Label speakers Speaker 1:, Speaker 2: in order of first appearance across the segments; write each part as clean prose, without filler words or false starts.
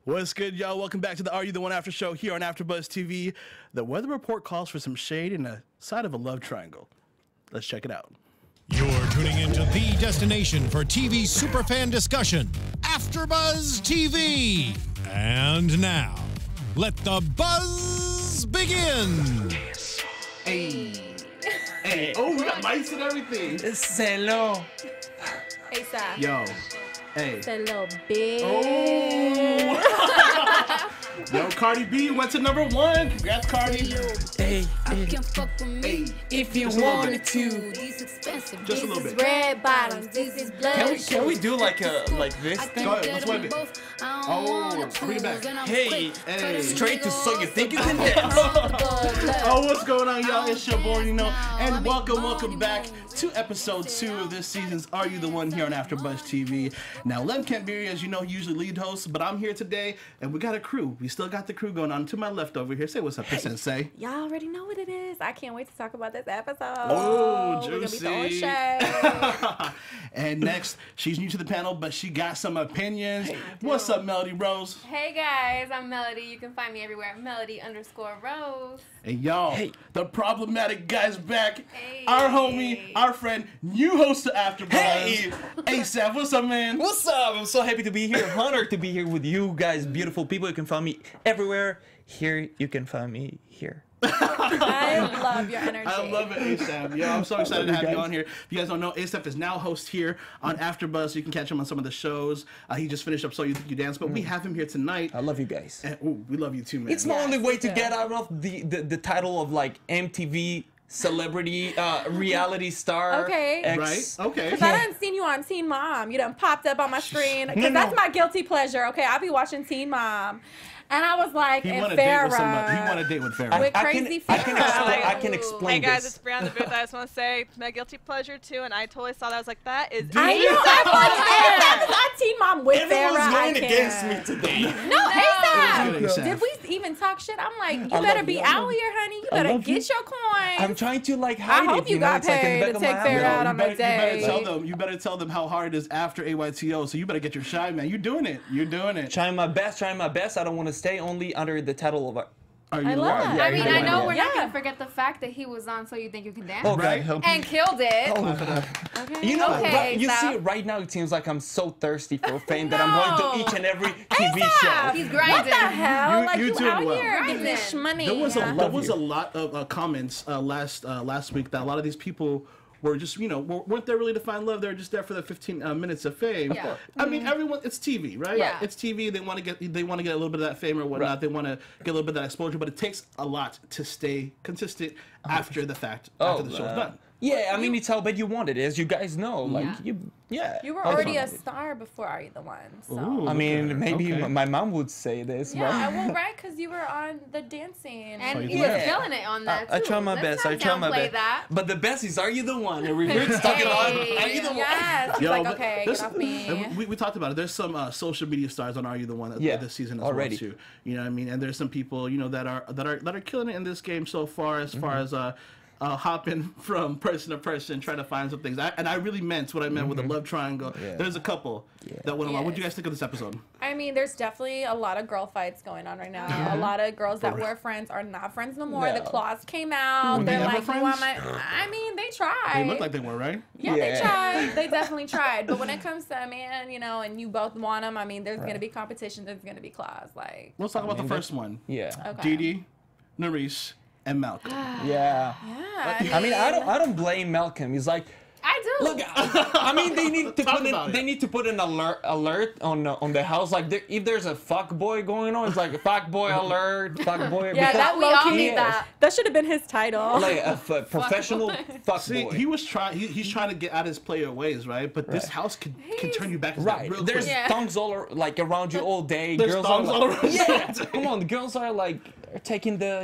Speaker 1: What's good, y'all? Welcome back to the Are You the One After Show here on AfterBuzz TV. The weather report calls for some shade and a side of a love triangle. Let's check it out.
Speaker 2: You're tuning into the destination for TV superfan discussion, AfterBuzz TV. And now, let the buzz begin.
Speaker 1: Hey. Hey. Oh, we got mics and everything.
Speaker 3: Hello.
Speaker 4: ASAP.
Speaker 1: Yo. Hey.
Speaker 4: It's a little bit.
Speaker 1: Oh. Yo, Cardi B went to #1. Congrats, Cardi.
Speaker 3: Hey,
Speaker 1: Hey.
Speaker 3: if you
Speaker 1: Just a little
Speaker 3: wanted
Speaker 1: bit.
Speaker 3: to.
Speaker 1: Just a little bit.
Speaker 4: Red bottoms. This is blood.
Speaker 3: Can we do like this thing?
Speaker 1: Go ahead, let's wave it. Oh, bring it back.
Speaker 3: Hey,
Speaker 1: Hey.
Speaker 3: straight to So You Think You Can Dance.
Speaker 1: Oh, what's going on, y'all? It's your boy, Nino, and welcome back to episode 2 of this season's Are You the One here on AfterBuzz TV. Now, Lem can't be here, as you know, usually lead host, but I'm here today, and we got a crew. We still got the crew going on. To my left over here, say what's up, Sensei.
Speaker 4: Y'all already know what it is. I can't wait to talk about this episode.
Speaker 1: Oh,
Speaker 4: We're gonna be throwing
Speaker 1: juicy.
Speaker 4: shade.
Speaker 1: And next, she's new to the panel, but she got some opinions. What's up, Melody Rose?
Speaker 5: Hey guys, I'm Melody. You can find me everywhere at Melody_Rose.
Speaker 1: And y'all, the problematic guy's back.
Speaker 5: Hey.
Speaker 1: Our homie, our friend, new host of AfterBuzz.
Speaker 3: Hey.
Speaker 1: ASAP, what's up, man?
Speaker 3: What's up? I'm so happy to be here. Honored to be here with you guys, beautiful people. You can find me everywhere. Here, you can find me here.
Speaker 4: I love your energy.
Speaker 1: I love it, ASAP. Yo, I'm so excited to have you on here. If you guys don't know, ASAP is now host here on AfterBuzz, so you can catch him on some of the shows. He just finished up So You Think You Dance, but we have him here tonight.
Speaker 3: I love you guys.
Speaker 1: And, ooh, we love you too, man.
Speaker 3: It's my only way to
Speaker 4: too.
Speaker 3: get out of the title of like MTV celebrity reality star.
Speaker 4: Okay.
Speaker 1: Right? Okay.
Speaker 4: Because I done seen you on Teen Mom. You done popped up on my screen. Because that's my guilty pleasure. Okay, I'll be watching Teen Mom. And I was like,
Speaker 1: He
Speaker 4: and
Speaker 1: won a date with somebody. He
Speaker 4: Farrah.
Speaker 1: won a date with Farrah.
Speaker 4: With Crazy Farrah.
Speaker 3: I can explain
Speaker 6: Hey guys,
Speaker 3: this.
Speaker 6: it's Brianna the Booth. I just want to say my guilty pleasure too, and I totally saw that. I was like, that is.
Speaker 4: I know. I'm like, I Teen Mom with
Speaker 3: Everyone's
Speaker 4: Farrah.
Speaker 3: going
Speaker 4: I
Speaker 3: against me
Speaker 4: can't.
Speaker 3: today.
Speaker 4: No, ASAP.
Speaker 1: It was good,
Speaker 4: Did
Speaker 1: ASAP.
Speaker 4: we even talk shit? I'm like, you
Speaker 3: I
Speaker 4: better
Speaker 3: love
Speaker 4: be
Speaker 3: you.
Speaker 4: out here, honey. You
Speaker 3: I
Speaker 4: better
Speaker 3: love
Speaker 4: get
Speaker 3: you.
Speaker 4: your coins.
Speaker 3: I'm trying to like hide it.
Speaker 4: hope you got
Speaker 3: It's like in the
Speaker 4: paid
Speaker 3: back
Speaker 4: to
Speaker 3: of
Speaker 4: take
Speaker 3: my
Speaker 4: Farrah
Speaker 3: house.
Speaker 4: out on a
Speaker 1: You better tell
Speaker 4: date.
Speaker 1: them. You better tell them how hard it is after AYTO. So you better get your shine, man. You're doing it. You're doing it.
Speaker 3: Trying my best. I don't want to stay only under the title of
Speaker 1: Are you
Speaker 4: I love
Speaker 1: lying?
Speaker 4: that.
Speaker 5: I mean,
Speaker 3: yeah,
Speaker 5: I know
Speaker 3: yeah.
Speaker 5: we're not
Speaker 4: Yeah.
Speaker 5: gonna forget the fact that he was on So You Think You Can Dance
Speaker 3: Oh, God,
Speaker 1: Right?
Speaker 3: help me.
Speaker 5: and killed it.
Speaker 4: Okay.
Speaker 3: You know,
Speaker 5: Okay,
Speaker 3: you
Speaker 5: so-
Speaker 3: see, right now it seems like I'm so thirsty for fame that I'm going to each and every TV
Speaker 4: ASAP.
Speaker 3: show.
Speaker 5: He's grinding.
Speaker 4: What the hell?
Speaker 1: You-
Speaker 4: like
Speaker 1: you
Speaker 4: you
Speaker 1: doing
Speaker 4: out
Speaker 1: well.
Speaker 4: here getting this money.
Speaker 1: There was
Speaker 3: love
Speaker 1: a
Speaker 3: you.
Speaker 1: lot of comments last week that a lot of these people were just, weren't there really to find love. They were just there for the 15 minutes of fame.
Speaker 5: Yeah.
Speaker 1: I mean, everyone, it's TV, right?
Speaker 5: Yeah.
Speaker 1: It's TV. They want to get a little bit of that fame or whatnot.
Speaker 3: Right.
Speaker 1: They want to get a little bit of that exposure, but it takes a lot to stay consistent after the fact,
Speaker 3: Oh,
Speaker 1: after the show's done.
Speaker 3: Yeah, I mean, it's how bad you want it. As you guys know, like,
Speaker 5: Yeah.
Speaker 4: You were
Speaker 3: I
Speaker 4: already a
Speaker 3: wanted it.
Speaker 4: star before Are You the One? So.
Speaker 1: Ooh.
Speaker 3: I mean,
Speaker 1: Okay,
Speaker 3: maybe
Speaker 1: okay.
Speaker 3: my mom would say this,
Speaker 4: Yeah,
Speaker 3: but
Speaker 4: well, right, because you were on the dancing.
Speaker 5: And
Speaker 1: you
Speaker 5: he
Speaker 1: think?
Speaker 5: was killing it on that
Speaker 3: I
Speaker 5: too.
Speaker 3: try my
Speaker 5: Let's
Speaker 3: best.
Speaker 5: not
Speaker 3: I try my
Speaker 5: downplay
Speaker 3: best.
Speaker 5: that.
Speaker 3: But the best is, are you the one? And we're here talking about, are you the one?
Speaker 4: Yes. He's
Speaker 1: Yo,
Speaker 4: like,
Speaker 1: but
Speaker 4: okay,
Speaker 1: there's-
Speaker 4: get off me.
Speaker 1: and we talked about it. There's some social media stars on Are You the One this season as
Speaker 3: already.
Speaker 1: well too. You know what I mean? And there's some people that are killing it in this game so far as far as hopping from person to person, trying to find some things. I really meant what I meant with the love triangle.
Speaker 3: Yeah.
Speaker 1: There's a couple that went along. What do you guys think of this episode?
Speaker 4: I mean, there's definitely a lot of girl fights going on right now. A lot of girls that were friends are not friends no more.
Speaker 3: No.
Speaker 4: The claws came out.
Speaker 1: Were they
Speaker 4: They're
Speaker 1: ever
Speaker 4: like, you want
Speaker 1: friends?
Speaker 4: my... I mean, they tried.
Speaker 1: They look like they were, right?
Speaker 4: Yeah, they
Speaker 3: Yeah.
Speaker 4: tried. They definitely tried. But when it comes to a man, and you both want them, I mean, there's going to be competition. There's going to be claws. Like,
Speaker 1: Let's talk about
Speaker 3: mean,
Speaker 1: the first one.
Speaker 3: Yeah.
Speaker 4: okay.
Speaker 1: Didi, Nerys, and Malcolm.
Speaker 3: Yeah.
Speaker 4: Yeah.
Speaker 3: I mean, I don't blame Malcolm. He's like,
Speaker 5: I do.
Speaker 3: look, I mean, they need to
Speaker 1: Talk
Speaker 3: put
Speaker 1: about it.
Speaker 3: they need to put an alert on the house. Like, if there's a fuck boy going on, it's like a fuck boy alert, fuck boy.
Speaker 4: Yeah, that
Speaker 5: we all
Speaker 4: low-key-
Speaker 5: need that.
Speaker 4: That should have been his title.
Speaker 3: like a professional fuck
Speaker 1: See,
Speaker 3: boy.
Speaker 1: he was trying. He's trying to get out his player ways, right? But this house can turn you back to that
Speaker 3: Right,
Speaker 1: real
Speaker 3: there's
Speaker 1: quick.
Speaker 5: Yeah.
Speaker 3: thongs like around you all day.
Speaker 1: There's
Speaker 3: girls
Speaker 1: thongs
Speaker 3: are
Speaker 1: all
Speaker 3: like,
Speaker 1: around.
Speaker 3: yeah, come on, the girls are like taking the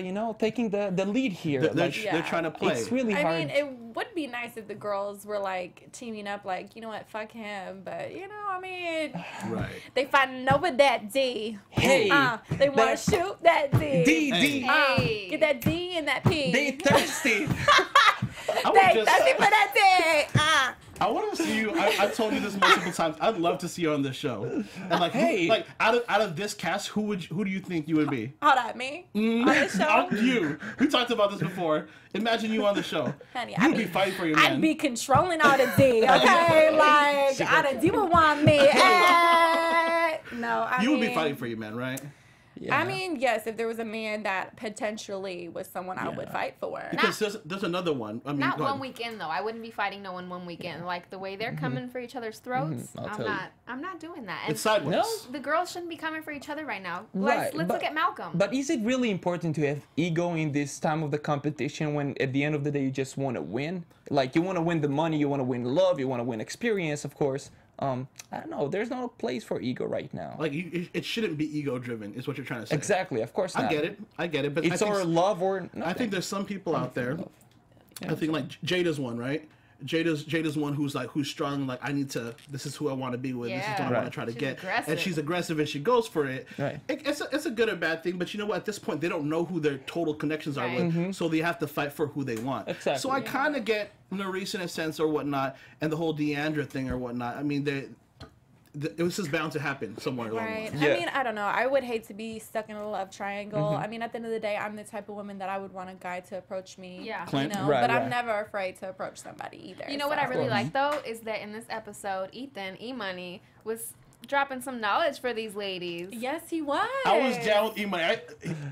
Speaker 3: lead here.
Speaker 1: They're
Speaker 3: Like,
Speaker 1: trying to play.
Speaker 3: it's really
Speaker 4: I
Speaker 3: hard.
Speaker 4: mean, it would be nice if the girls were like teaming up, like, you know what, fuck him. But, I mean,
Speaker 1: right.
Speaker 4: they fighting over that D.
Speaker 3: Hey,
Speaker 4: They want
Speaker 3: that-
Speaker 4: to shoot that D.
Speaker 3: D.
Speaker 5: Hey.
Speaker 4: Get that D and that P.
Speaker 3: They thirsty.
Speaker 1: I
Speaker 4: They
Speaker 1: would just,
Speaker 4: thirsty for that D.
Speaker 1: I want to see you. I've told you this multiple times. I'd love to see you on this show. And like,
Speaker 3: Hey.
Speaker 1: like out of this cast, who do you think you would be?
Speaker 4: Hold on, me? On this show?
Speaker 1: You. We talked about this before. Imagine you on the show.
Speaker 4: Honey,
Speaker 1: You'd be fighting for your man.
Speaker 4: I'd be controlling all the D, okay? Like, all the D would want me. No, I mean...
Speaker 1: You would be fighting for your man, right?
Speaker 3: Yeah.
Speaker 4: I mean, yes, if there was a man that potentially was someone I would fight for.
Speaker 1: Because there's another one. I mean,
Speaker 5: Not
Speaker 1: go
Speaker 5: one
Speaker 1: ahead.
Speaker 5: weekend though. I wouldn't be fighting no one weekend. Like the way they're coming for each other's throats,
Speaker 3: I'll tell you.
Speaker 5: I'm not doing that. And
Speaker 1: It's sideways.
Speaker 3: No.
Speaker 5: the girls shouldn't be coming for each other right now.
Speaker 3: Right,
Speaker 5: Let's
Speaker 3: but-
Speaker 5: look at Malcolm.
Speaker 3: But is it really important to have ego in this time of the competition when at the end of the day you just want to win? Like you want to win the money, you want to win love, you want to win experience, of course. I don't know. There's no place for ego right now.
Speaker 1: Like it shouldn't be ego driven. Is what you're trying to say.
Speaker 3: Exactly. Of course not.
Speaker 1: I get it. But
Speaker 3: It's
Speaker 1: I think,
Speaker 3: our love or nothing.
Speaker 1: I think there's some people out there. I think like Jada's one, right? Jada's one who's strong. Like I need to. This is who I want to be with. This is what I
Speaker 5: Yeah.
Speaker 1: want to try to
Speaker 5: She's
Speaker 1: get.
Speaker 5: aggressive.
Speaker 1: And she's aggressive and she goes for it.
Speaker 3: Right.
Speaker 1: It's a good or bad thing. But you know what? At this point, they don't know who their total connections are
Speaker 5: Right.
Speaker 1: with. So they have to fight for who they want.
Speaker 3: Exactly.
Speaker 1: So I kind of get Nerys in a sense or whatnot, and the whole Deandra thing or whatnot. I mean, it was just bound to happen somewhere along the
Speaker 4: Right.
Speaker 1: line.
Speaker 3: Yeah.
Speaker 4: I mean, I don't know. I would hate to be stuck in a love triangle. I mean, at the end of the day, I'm the type of woman that I would want a guy to approach me.
Speaker 5: Yeah.
Speaker 1: Clint?
Speaker 4: You know,
Speaker 3: Right,
Speaker 4: but
Speaker 3: right.
Speaker 4: I'm never afraid to approach somebody either.
Speaker 5: You know what
Speaker 4: so.
Speaker 5: I really like though is that in this episode, Ethan E-Money was dropping some knowledge for these ladies.
Speaker 4: Yes, he was.
Speaker 1: I was down with E-Money.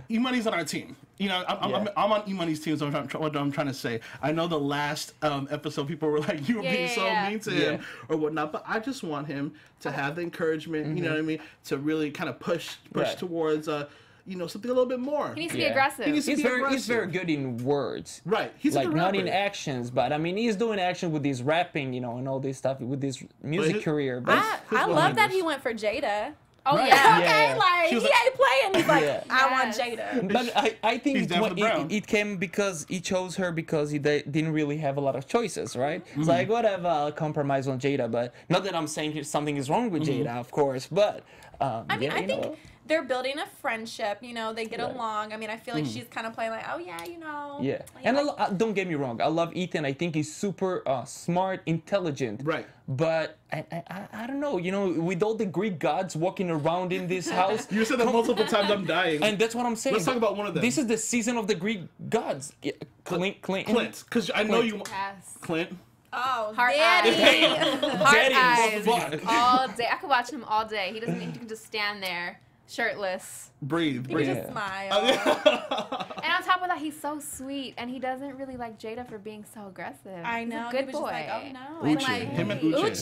Speaker 1: E-Money's on our team. You know, I'm on E-Money's team, so what I'm trying to say. I know the last episode, people were like, you were being so mean to him or whatnot, but I just want him to have the encouragement, you know what I mean, to really kind of push
Speaker 3: Right.
Speaker 1: towards, something a little bit more.
Speaker 5: He needs to be
Speaker 3: Yeah.
Speaker 5: aggressive.
Speaker 1: He needs to
Speaker 3: He's
Speaker 1: be
Speaker 3: very
Speaker 1: aggressive.
Speaker 3: good in words.
Speaker 1: Right. He's a
Speaker 3: Like
Speaker 1: good
Speaker 3: not in
Speaker 1: rapper.
Speaker 3: actions, but I mean he's doing action with his rapping, and all this stuff with his music
Speaker 1: his-
Speaker 3: career. But
Speaker 4: I love that he went for Jada.
Speaker 5: Oh
Speaker 1: Right.
Speaker 5: yeah.
Speaker 4: Okay,
Speaker 3: Yeah.
Speaker 4: like
Speaker 1: She was
Speaker 4: he
Speaker 1: like-
Speaker 4: ain't playing. He's like,
Speaker 3: Yeah.
Speaker 4: I want
Speaker 5: Yes.
Speaker 4: Jada.
Speaker 3: But I think
Speaker 1: He's down for the brown.
Speaker 3: it came because he chose her because he didn't really have a lot of choices, right? It's like, whatever, I'll compromise on Jada. But not that I'm saying something is wrong with Jada, of course. But,
Speaker 4: I mean,
Speaker 3: yeah,
Speaker 4: I
Speaker 3: you
Speaker 4: think
Speaker 3: know.
Speaker 4: they're building a friendship. You know, they get
Speaker 3: Right.
Speaker 4: along. I mean, I feel like she's kind of playing like, oh yeah, you know.
Speaker 3: Yeah,
Speaker 4: like,
Speaker 3: and don't get me wrong, I love Ethan. I think he's super smart, intelligent.
Speaker 1: Right.
Speaker 3: But I don't know, with all the Greek gods walking around in this house.
Speaker 1: You said that multiple times, I'm dying.
Speaker 3: And that's what I'm saying.
Speaker 1: Let's talk about one of them.
Speaker 3: This is the season of the Greek gods. Yeah, Clint.
Speaker 1: Clint, because I know you...
Speaker 5: Yes.
Speaker 1: Clint.
Speaker 4: Oh,
Speaker 5: Heart
Speaker 4: daddy.
Speaker 5: Heart
Speaker 3: Daddy,
Speaker 5: eyes
Speaker 1: fuck.
Speaker 5: all day. I could watch him all day. He can just stand there shirtless.
Speaker 1: Breathe.
Speaker 4: You
Speaker 1: breathe.
Speaker 4: just
Speaker 3: Yeah.
Speaker 4: smile.
Speaker 5: And on top of that, he's so sweet, and he doesn't really like Jada for being so aggressive.
Speaker 4: I
Speaker 5: He's
Speaker 4: know.
Speaker 5: a good
Speaker 4: he
Speaker 5: boy.
Speaker 4: was just like, oh no.
Speaker 1: Uche.
Speaker 4: And like,
Speaker 1: Him and Uche.
Speaker 4: Uche,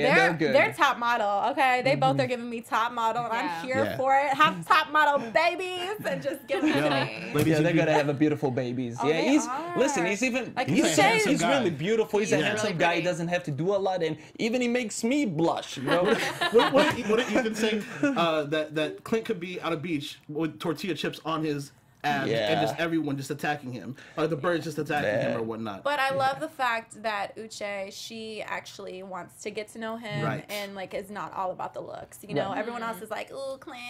Speaker 3: yeah, they're good.
Speaker 4: they're top model. Okay, they both are giving me top model, and
Speaker 5: Yeah.
Speaker 4: I'm here
Speaker 1: Yeah.
Speaker 4: for it. Have top model babies and just give them to me.
Speaker 1: Ladies
Speaker 3: Yeah,
Speaker 1: and
Speaker 3: they're
Speaker 1: people-
Speaker 3: gonna have a beautiful babies.
Speaker 4: Oh,
Speaker 3: yeah,
Speaker 4: they
Speaker 3: he's
Speaker 4: are.
Speaker 3: listen. He's even
Speaker 4: Like,
Speaker 3: he's,
Speaker 1: he's a handsome
Speaker 3: he's
Speaker 1: guy.
Speaker 3: really beautiful. He's a
Speaker 5: He's
Speaker 3: handsome
Speaker 5: really
Speaker 3: guy. He
Speaker 5: pretty.
Speaker 3: doesn't have to do a lot, and even he makes me blush.
Speaker 1: what did Ethan say? That Clint could be on a beach with tortilla chips on his abs and just
Speaker 3: Yeah.
Speaker 1: everyone just attacking him, like the birds just attacking him or whatnot.
Speaker 4: But I love the fact that Uche, she actually wants to get to know him
Speaker 1: Right.
Speaker 4: and like is not all about the looks. You know,
Speaker 3: Right.
Speaker 4: everyone else is like, ooh, Clint.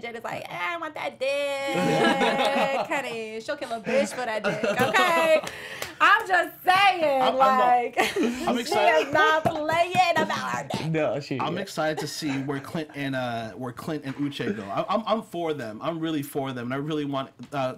Speaker 4: Jada's like, I want that dick. Kenny, she'll kill a bitch for that dick. Okay, I'm just saying,
Speaker 1: I'm
Speaker 4: like,
Speaker 1: excited.
Speaker 4: she is not playing about her dick.
Speaker 3: No, she.
Speaker 1: I'm excited to see where Clint and Uche go. I'm for them. I'm really for them, and I really want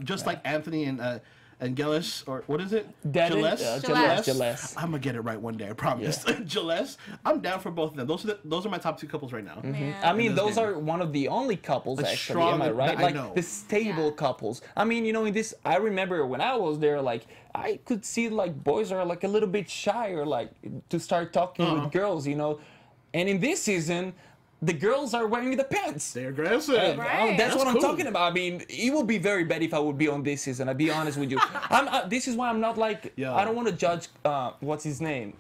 Speaker 1: just like Anthony and Gillis, or what is it?
Speaker 3: That is-
Speaker 1: Gilles?
Speaker 3: Gilles.
Speaker 1: I'm gonna get it right one day. I promise. Gilles. I'm down for both of them. Those are my top two couples right now.
Speaker 4: Man.
Speaker 3: I mean,
Speaker 1: this
Speaker 3: those
Speaker 1: game.
Speaker 3: are one of the only couples,
Speaker 1: A
Speaker 3: actually.
Speaker 1: strong-
Speaker 3: Am I right?
Speaker 1: I
Speaker 3: Like
Speaker 1: know.
Speaker 3: the stable
Speaker 5: Yeah.
Speaker 3: couples. I mean, in this, I remember when I was there, like I could see like boys are like a little bit shy or like to start talking with girls, And in this season, the girls are wearing the pants.
Speaker 1: They're aggressive.
Speaker 4: Right.
Speaker 3: That's what I'm
Speaker 1: cool.
Speaker 3: talking about. I mean, it would be very bad if I would be on this season. I'll be honest with you. This is why I'm not like.
Speaker 1: Yeah.
Speaker 3: I don't want to judge. What's his name?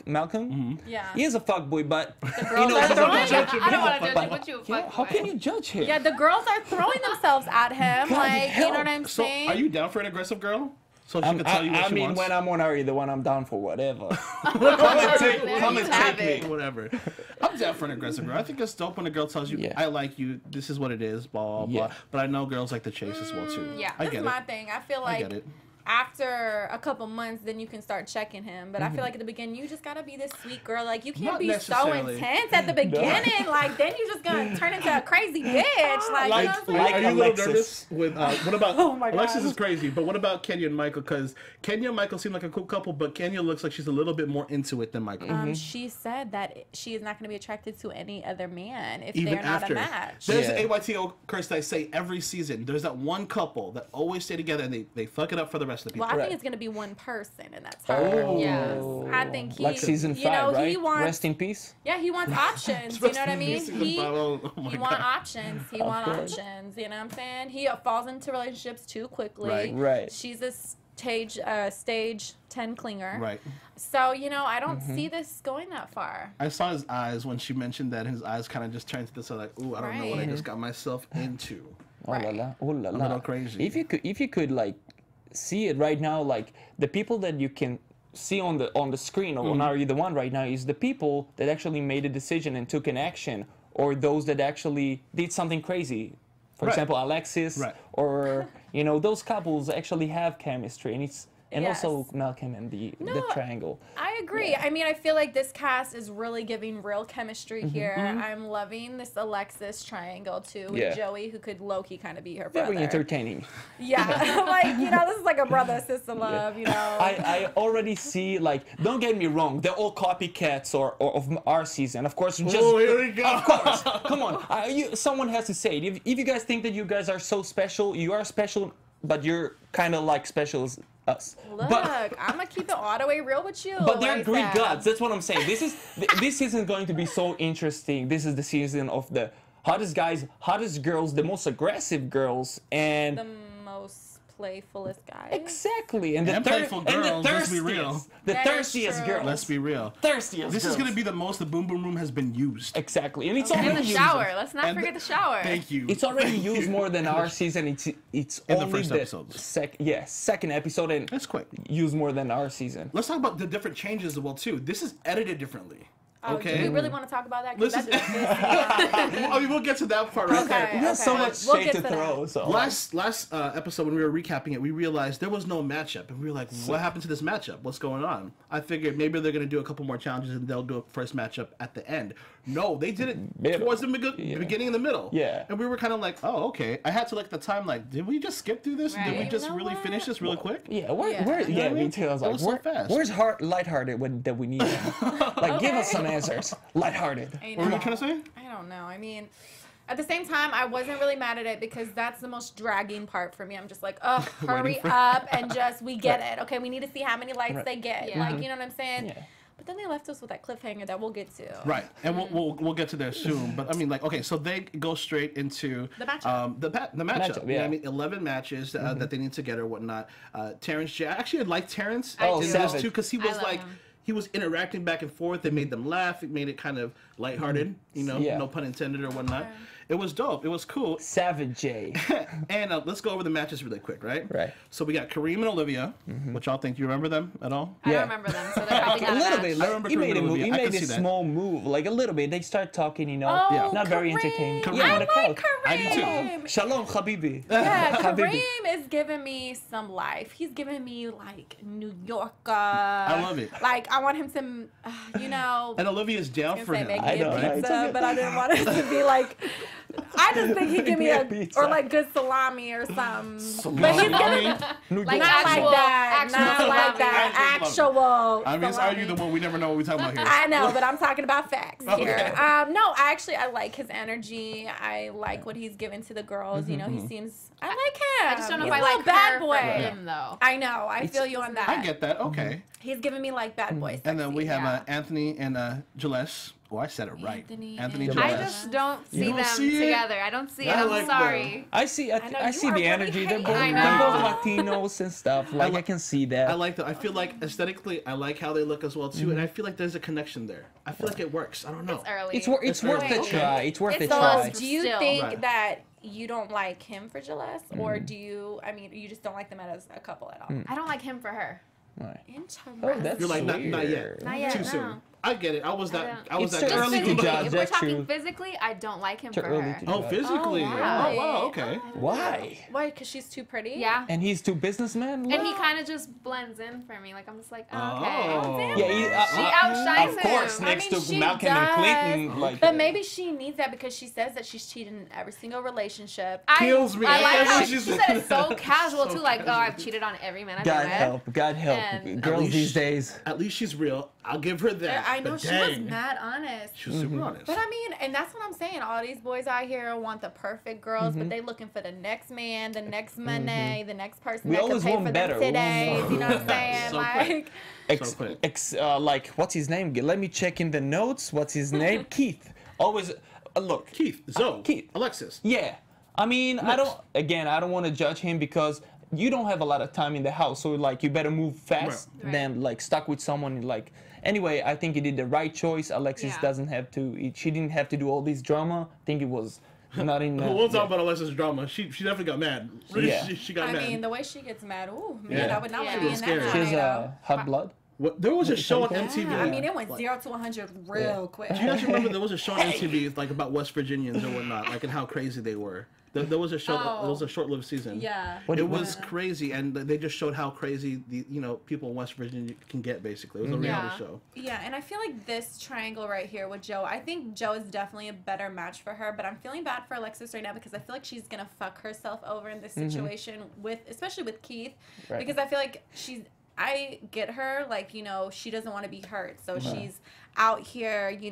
Speaker 3: Malcolm.
Speaker 4: Yeah.
Speaker 3: He is a fuckboy, but
Speaker 4: girls are
Speaker 3: he's a
Speaker 4: throwing
Speaker 3: good
Speaker 4: him.
Speaker 3: judge.
Speaker 5: I don't want to
Speaker 3: Yeah,
Speaker 5: judge you,
Speaker 3: but-
Speaker 5: but you a
Speaker 3: yeah, how
Speaker 5: fuckboy.
Speaker 3: can you judge him?
Speaker 4: Yeah, the girls are throwing themselves at him.
Speaker 3: God
Speaker 4: like, you
Speaker 3: help.
Speaker 4: know what I'm
Speaker 1: So,
Speaker 4: saying?
Speaker 1: are you down for an aggressive girl? So she can tell you what
Speaker 3: I
Speaker 1: she
Speaker 3: mean,
Speaker 1: wants.
Speaker 3: when I'm on her, the one I'm down for whatever.
Speaker 5: There
Speaker 3: come
Speaker 5: you
Speaker 3: and
Speaker 5: have
Speaker 3: take
Speaker 5: it.
Speaker 3: me.
Speaker 1: Whatever. I'm down for an aggressive girl. I think it's dope when a girl tells you,
Speaker 3: Yeah.
Speaker 1: I like you, this is what it is, blah, blah,
Speaker 3: Yeah.
Speaker 1: blah. But I know girls like the chase as well, too.
Speaker 5: Yeah.
Speaker 1: I
Speaker 4: This
Speaker 1: get
Speaker 4: is
Speaker 1: it.
Speaker 4: my thing. I feel
Speaker 1: I
Speaker 4: like
Speaker 1: get it.
Speaker 4: after a couple months, then you can start checking him. But I feel like at the beginning, you just gotta be this sweet girl. Like, you can't
Speaker 1: Not
Speaker 4: be so
Speaker 1: necessarily.
Speaker 4: intense at the beginning. Like, then you're just gonna turn into a crazy bitch. Like, you know what I'm saying?
Speaker 3: like
Speaker 1: are you a little
Speaker 3: Alexis.
Speaker 1: nervous with what about
Speaker 4: Oh my
Speaker 1: Alexis
Speaker 4: God.
Speaker 1: is crazy, but what about Kenya and Michael? Because Kenya and Michael seem like a cool couple, but Kenya looks like she's a little bit more into it than Michael.
Speaker 4: She said that she is not going to be attracted to any other man if
Speaker 1: Even
Speaker 4: they're not
Speaker 1: after.
Speaker 4: a match.
Speaker 1: There's
Speaker 3: Yeah.
Speaker 1: an AYTO curse that I say every season. There's that one couple that always stay together and they fuck it up for the rest of the people.
Speaker 4: Well, I
Speaker 3: Right.
Speaker 4: think it's going to be one person, and that's her.
Speaker 3: Oh.
Speaker 5: Yes.
Speaker 4: I think he,
Speaker 3: Like season 5,
Speaker 4: you know,
Speaker 3: right?
Speaker 4: he wants,
Speaker 3: Rest in peace.
Speaker 4: yeah, he wants options. You know what I mean?
Speaker 1: Season
Speaker 4: He
Speaker 1: 5, oh my
Speaker 4: he
Speaker 1: God.
Speaker 4: wants options. He wants
Speaker 3: course.
Speaker 4: options. You know what I'm saying? He falls into relationships too quickly.
Speaker 1: Right.
Speaker 3: Right.
Speaker 4: She's a stage 10 clinger.
Speaker 1: Right.
Speaker 4: So, you know, I don't see this going that far.
Speaker 1: I saw his eyes when she mentioned that. His eyes kind of just turned to this, like, ooh, I don't know what I
Speaker 4: Right.
Speaker 1: just got myself into.
Speaker 3: Oh la la. Oh la la.
Speaker 1: little crazy.
Speaker 3: If you could like see it right now, like the people that you can see on the screen or on Are You the One right now is the people that actually made a decision and took an action, or those that actually did something crazy. For
Speaker 1: Right.
Speaker 3: example, Alexis,
Speaker 1: Right.
Speaker 3: or you know, those couples actually have chemistry, and it's and
Speaker 4: Yes.
Speaker 3: also Malcolm and the triangle.
Speaker 4: I agree. I mean, I feel like this cast is really giving real chemistry here. I'm loving this Alexis triangle too with
Speaker 3: Yeah.
Speaker 4: Joey, who could low-key kind of be her brother.
Speaker 3: Very entertaining.
Speaker 4: Yeah, like, you know, this is like a brother-sister love, you know.
Speaker 3: I already see, like, don't get me wrong, they're all copycats or of our season. Of course, just
Speaker 1: Oh, here we go.
Speaker 3: of course. Come on, someone has to say it. If you guys think that you guys are so special, you are special, but you're kind of like special as us.
Speaker 4: Look,
Speaker 3: But
Speaker 4: I'm gonna keep it all the way real with you.
Speaker 3: they're
Speaker 4: like
Speaker 3: Greek
Speaker 4: that.
Speaker 3: gods. That's what I'm saying. This isn't going to be so interesting. This is the season of the hottest guys, hottest girls, the most aggressive girls, and
Speaker 4: The most playfulest guy.
Speaker 3: exactly, and the
Speaker 1: And playful girls, let's be real.
Speaker 3: the
Speaker 4: That is
Speaker 3: thirstiest
Speaker 4: true.
Speaker 3: girls.
Speaker 1: Let's be real.
Speaker 3: Thirstiest
Speaker 1: This
Speaker 3: girls.
Speaker 1: is going to be the most the Boom Boom Room has been used.
Speaker 3: Exactly, and it's
Speaker 5: In
Speaker 3: already
Speaker 5: the
Speaker 3: used.
Speaker 5: shower. Let's not
Speaker 1: And
Speaker 5: forget the shower.
Speaker 1: Thank you.
Speaker 3: It's already
Speaker 1: Thank
Speaker 3: used
Speaker 1: you.
Speaker 3: more than our season. It's
Speaker 1: In the
Speaker 3: only
Speaker 1: first
Speaker 3: the
Speaker 1: episodes.
Speaker 3: second episode, and
Speaker 1: That's quick.
Speaker 3: used more than our season.
Speaker 1: Let's talk about the different changes as well, too. This is edited differently.
Speaker 4: Oh,
Speaker 1: Okay.
Speaker 4: do we really want to talk about that? 'Cause
Speaker 1: Let's
Speaker 4: that just
Speaker 1: I mean, we'll get to that part right
Speaker 4: Okay.
Speaker 1: there.
Speaker 3: We have so
Speaker 4: Okay.
Speaker 3: much
Speaker 4: We'll
Speaker 3: shade
Speaker 4: get
Speaker 3: to
Speaker 4: to
Speaker 3: throw. So
Speaker 1: Last episode when we were recapping it, we realized there was no matchup, and we were like, "What happened to this matchup? What's going on?" I figured maybe they're gonna do a couple more challenges and they'll do a first matchup at the end. No, they did it
Speaker 3: Middle.
Speaker 1: towards the beginning and the middle.
Speaker 3: Yeah.
Speaker 1: and we were kind of like, "Oh, okay." I had to look at the time, like, did we just skip through this? Did we
Speaker 5: Right.
Speaker 1: just
Speaker 4: You know
Speaker 1: really
Speaker 4: what?
Speaker 1: finish this really quick?
Speaker 3: yeah, where,
Speaker 4: Yeah.
Speaker 3: where,
Speaker 4: You know
Speaker 3: yeah,
Speaker 1: what I mean?
Speaker 3: me too. I was
Speaker 1: It
Speaker 3: like,
Speaker 1: was so fast.
Speaker 3: where's lighthearted when that we need them? Like, give us some answers. Lighthearted.
Speaker 4: I
Speaker 1: What were
Speaker 4: know.
Speaker 1: you trying to say?
Speaker 4: I don't know. I mean, at the same time, I wasn't really mad at it because that's the most dragging part for me. I'm just like, oh, hurry
Speaker 1: for-
Speaker 4: up and just, we get it. Okay, we need to see how many likes
Speaker 3: Right.
Speaker 4: they get.
Speaker 5: Yeah.
Speaker 4: Like, you know what I'm saying?
Speaker 3: Yeah.
Speaker 4: But then they left us with that cliffhanger that we'll get to.
Speaker 1: Right, and we'll get to there soon. But I mean, like, okay, so they go straight into
Speaker 4: The matchup.
Speaker 1: the matchup.
Speaker 3: Matchup,
Speaker 1: You know what
Speaker 3: yeah.
Speaker 1: I mean, 11 matches that they need to get or whatnot. Terrence J. Actually, I like Terrence
Speaker 5: I
Speaker 1: in
Speaker 5: do.
Speaker 1: this
Speaker 3: Savage.
Speaker 1: too because he
Speaker 5: I
Speaker 1: was
Speaker 5: love
Speaker 1: like.
Speaker 5: him.
Speaker 1: He was interacting back and forth. It made them laugh. It made it kind of lighthearted, you know,
Speaker 3: Yeah.
Speaker 1: no pun intended or whatnot. It was dope. It was cool.
Speaker 3: Savage J.
Speaker 1: And let's go over the matches really quick, right?
Speaker 3: Right.
Speaker 1: So we got Kareem and Olivia, which y'all think. Do you remember them at all?
Speaker 5: I
Speaker 3: Yeah.
Speaker 5: don't remember them, so they're probably
Speaker 3: A
Speaker 5: not a
Speaker 3: little
Speaker 5: match.
Speaker 3: bit.
Speaker 1: I
Speaker 3: Like,
Speaker 1: remember
Speaker 3: he made a
Speaker 1: Kareem
Speaker 3: move. He
Speaker 1: Olivia. I
Speaker 3: made
Speaker 1: could
Speaker 3: a
Speaker 1: see that.
Speaker 3: small move, like a little bit. They start talking, you know,
Speaker 4: Oh,
Speaker 3: not very
Speaker 4: Kareem.
Speaker 3: entertaining.
Speaker 1: Kareem.
Speaker 3: Yeah,
Speaker 4: I
Speaker 3: on the
Speaker 4: like
Speaker 3: couch.
Speaker 1: I do too.
Speaker 4: Kareem.
Speaker 3: Shalom, Habibi.
Speaker 4: Yeah,
Speaker 3: Habibi.
Speaker 4: Kareem is giving me some life. He's giving me like New Yorker.
Speaker 1: I love it.
Speaker 4: Like, I want him to, you know,
Speaker 1: And Olivia's down
Speaker 4: I
Speaker 1: for
Speaker 4: say
Speaker 1: him.
Speaker 4: make
Speaker 3: I
Speaker 4: me a
Speaker 3: know, right?
Speaker 4: pizza, but I didn't want it to be like. I just think he'd give me
Speaker 3: me a
Speaker 4: a
Speaker 3: pizza.
Speaker 4: or like good salami or something.
Speaker 1: Salami.
Speaker 4: But he's giving
Speaker 3: New
Speaker 5: Like
Speaker 3: York.
Speaker 4: not like
Speaker 5: actual-
Speaker 4: that,
Speaker 5: actual
Speaker 4: not like
Speaker 5: salami.
Speaker 4: that,
Speaker 1: Actual
Speaker 4: actual.
Speaker 1: I mean, it's
Speaker 4: salami.
Speaker 1: Are You the One? We never know what we're talking about here.
Speaker 4: I know, but I'm talking about facts
Speaker 1: Okay.
Speaker 4: here. No, I like his energy. I like what he's giving to the girls. You know, he seems. I like him.
Speaker 5: I just don't know if
Speaker 4: He's
Speaker 5: I
Speaker 4: a little
Speaker 5: like
Speaker 4: bad
Speaker 5: her
Speaker 4: boy.
Speaker 5: for him, though.
Speaker 4: I know. I feel you on that.
Speaker 1: I get that. Okay.
Speaker 4: He's giving me like bad boy.
Speaker 1: And then we
Speaker 4: sexy,
Speaker 1: have
Speaker 4: yeah.
Speaker 1: Anthony and Gillespie. Oh, I said it right.
Speaker 4: Anthony
Speaker 1: Anthony
Speaker 4: and
Speaker 1: Gillespie.
Speaker 5: I just don't see
Speaker 1: don't
Speaker 5: them
Speaker 1: see it?
Speaker 5: together. I don't see it.
Speaker 1: I
Speaker 5: I'm
Speaker 1: like
Speaker 5: sorry.
Speaker 3: I see.
Speaker 4: know,
Speaker 3: I
Speaker 4: you
Speaker 3: see
Speaker 4: are
Speaker 3: the
Speaker 4: really
Speaker 3: energy. They're
Speaker 4: hating.
Speaker 3: both,
Speaker 5: I
Speaker 3: they're both
Speaker 5: know.
Speaker 3: Latinos and stuff. Like I can see that.
Speaker 1: I like that. I feel like aesthetically, I like how they look as well too, and I feel like there's a connection there. I feel like it works. I don't know.
Speaker 5: It's early.
Speaker 3: It's
Speaker 1: It's
Speaker 3: worth
Speaker 1: early.
Speaker 3: the
Speaker 1: Okay.
Speaker 3: try. It's worth the
Speaker 5: It's
Speaker 4: So,
Speaker 3: try.
Speaker 5: us.
Speaker 4: do you
Speaker 5: Still.
Speaker 4: think
Speaker 1: Right.
Speaker 4: that you don't like him for Gillespie, or do you? I mean, you just don't like them as a couple at all?
Speaker 5: I don't like him for her.
Speaker 3: Right.
Speaker 4: Interesting.
Speaker 3: Oh, that's
Speaker 1: You're like, not yet.
Speaker 3: weird.
Speaker 5: Not yet,
Speaker 1: Too
Speaker 5: no.
Speaker 1: soon. I get it. I was that
Speaker 3: It's too
Speaker 1: guy.
Speaker 3: early to
Speaker 5: Physically,
Speaker 3: judge.
Speaker 5: if we're
Speaker 3: That's
Speaker 5: talking
Speaker 3: true.
Speaker 5: physically, I don't like him
Speaker 3: Too
Speaker 5: for
Speaker 3: early
Speaker 5: her.
Speaker 3: to
Speaker 1: Oh,
Speaker 3: judge.
Speaker 1: physically.
Speaker 4: Oh,
Speaker 1: Oh,
Speaker 4: wow.
Speaker 1: wow. Okay.
Speaker 3: Why?
Speaker 4: Why? Because she's too pretty?
Speaker 5: Yeah.
Speaker 3: And he's too businessman.
Speaker 5: And he kind of just blends in for me. Like, I'm just like, oh, okay.
Speaker 1: Oh.
Speaker 3: Yeah,
Speaker 5: She outshines
Speaker 3: of course,
Speaker 5: him.
Speaker 3: next
Speaker 4: I mean,
Speaker 3: to
Speaker 4: she
Speaker 3: Malcolm and
Speaker 4: does,
Speaker 3: Clinton. Like,
Speaker 4: But maybe she needs that because she says that she's cheated in every single relationship.
Speaker 1: Kills me.
Speaker 5: I like how
Speaker 1: Yeah,
Speaker 5: she
Speaker 1: she's-
Speaker 5: said it so casual,
Speaker 1: So
Speaker 5: too. Like,
Speaker 1: casual.
Speaker 5: oh, I've cheated on every man I've
Speaker 3: God
Speaker 5: ever met.
Speaker 3: help, God help,
Speaker 5: And-
Speaker 3: girls
Speaker 1: At least-
Speaker 3: these days.
Speaker 1: At least she's real. I'll give her that.
Speaker 4: I know
Speaker 1: but
Speaker 4: she
Speaker 1: dang,
Speaker 4: was mad honest.
Speaker 1: She was super honest.
Speaker 4: But I mean, and that's what I'm saying. All these boys out here want the perfect girls, but they looking for the next man, the next money, the next person
Speaker 3: We
Speaker 4: that can
Speaker 3: always
Speaker 4: pay
Speaker 3: want
Speaker 4: for
Speaker 3: better.
Speaker 4: them
Speaker 3: We want
Speaker 4: today's.
Speaker 3: more.
Speaker 4: You know what I'm saying?
Speaker 1: So
Speaker 4: Like,
Speaker 1: quick.
Speaker 3: Like, what's his name? Let me check in the notes. What's his name? Keith. Always, look.
Speaker 1: Keith, Zoe,
Speaker 3: Keith.
Speaker 1: Alexis.
Speaker 3: Yeah. I mean, I don't want to judge him because you don't have a lot of time in the house. So, like, you better move fast
Speaker 5: Right.
Speaker 3: than, like, stuck with someone, like... Anyway, I think he did the right choice. Alexis
Speaker 5: Yeah.
Speaker 3: doesn't have to... She didn't have to do all this drama. I think it was not in...
Speaker 1: We'll talk about Alexis' drama. She definitely got mad.
Speaker 3: Yeah.
Speaker 1: She got
Speaker 4: I
Speaker 1: mad.
Speaker 4: mean, the way she gets mad, ooh, man,
Speaker 1: Yeah.
Speaker 4: I would not
Speaker 5: Yeah.
Speaker 4: want to be in
Speaker 1: Scary.
Speaker 4: that
Speaker 3: She has
Speaker 4: tornado.
Speaker 3: hot blood.
Speaker 1: There was a show on MTV.
Speaker 4: Yeah, I mean, it went 0 to 100 real quick.
Speaker 1: Do you guys remember there was a show on MTV like about West Virginians or whatnot, like and how crazy they were? There was a show. There was a short-lived season.
Speaker 4: Yeah.
Speaker 1: It was crazy, and they just showed how crazy the people in West Virginia can get. Basically, it was a reality show.
Speaker 4: Yeah, and I feel like this triangle right here with Joe, I think Joe is definitely a better match for her, but I'm feeling bad for Alexis right now because I feel like she's gonna fuck herself over in this situation especially with Keith,
Speaker 3: Right.
Speaker 4: because I feel like I get her, like, she doesn't want to be hurt, so she's out here, doing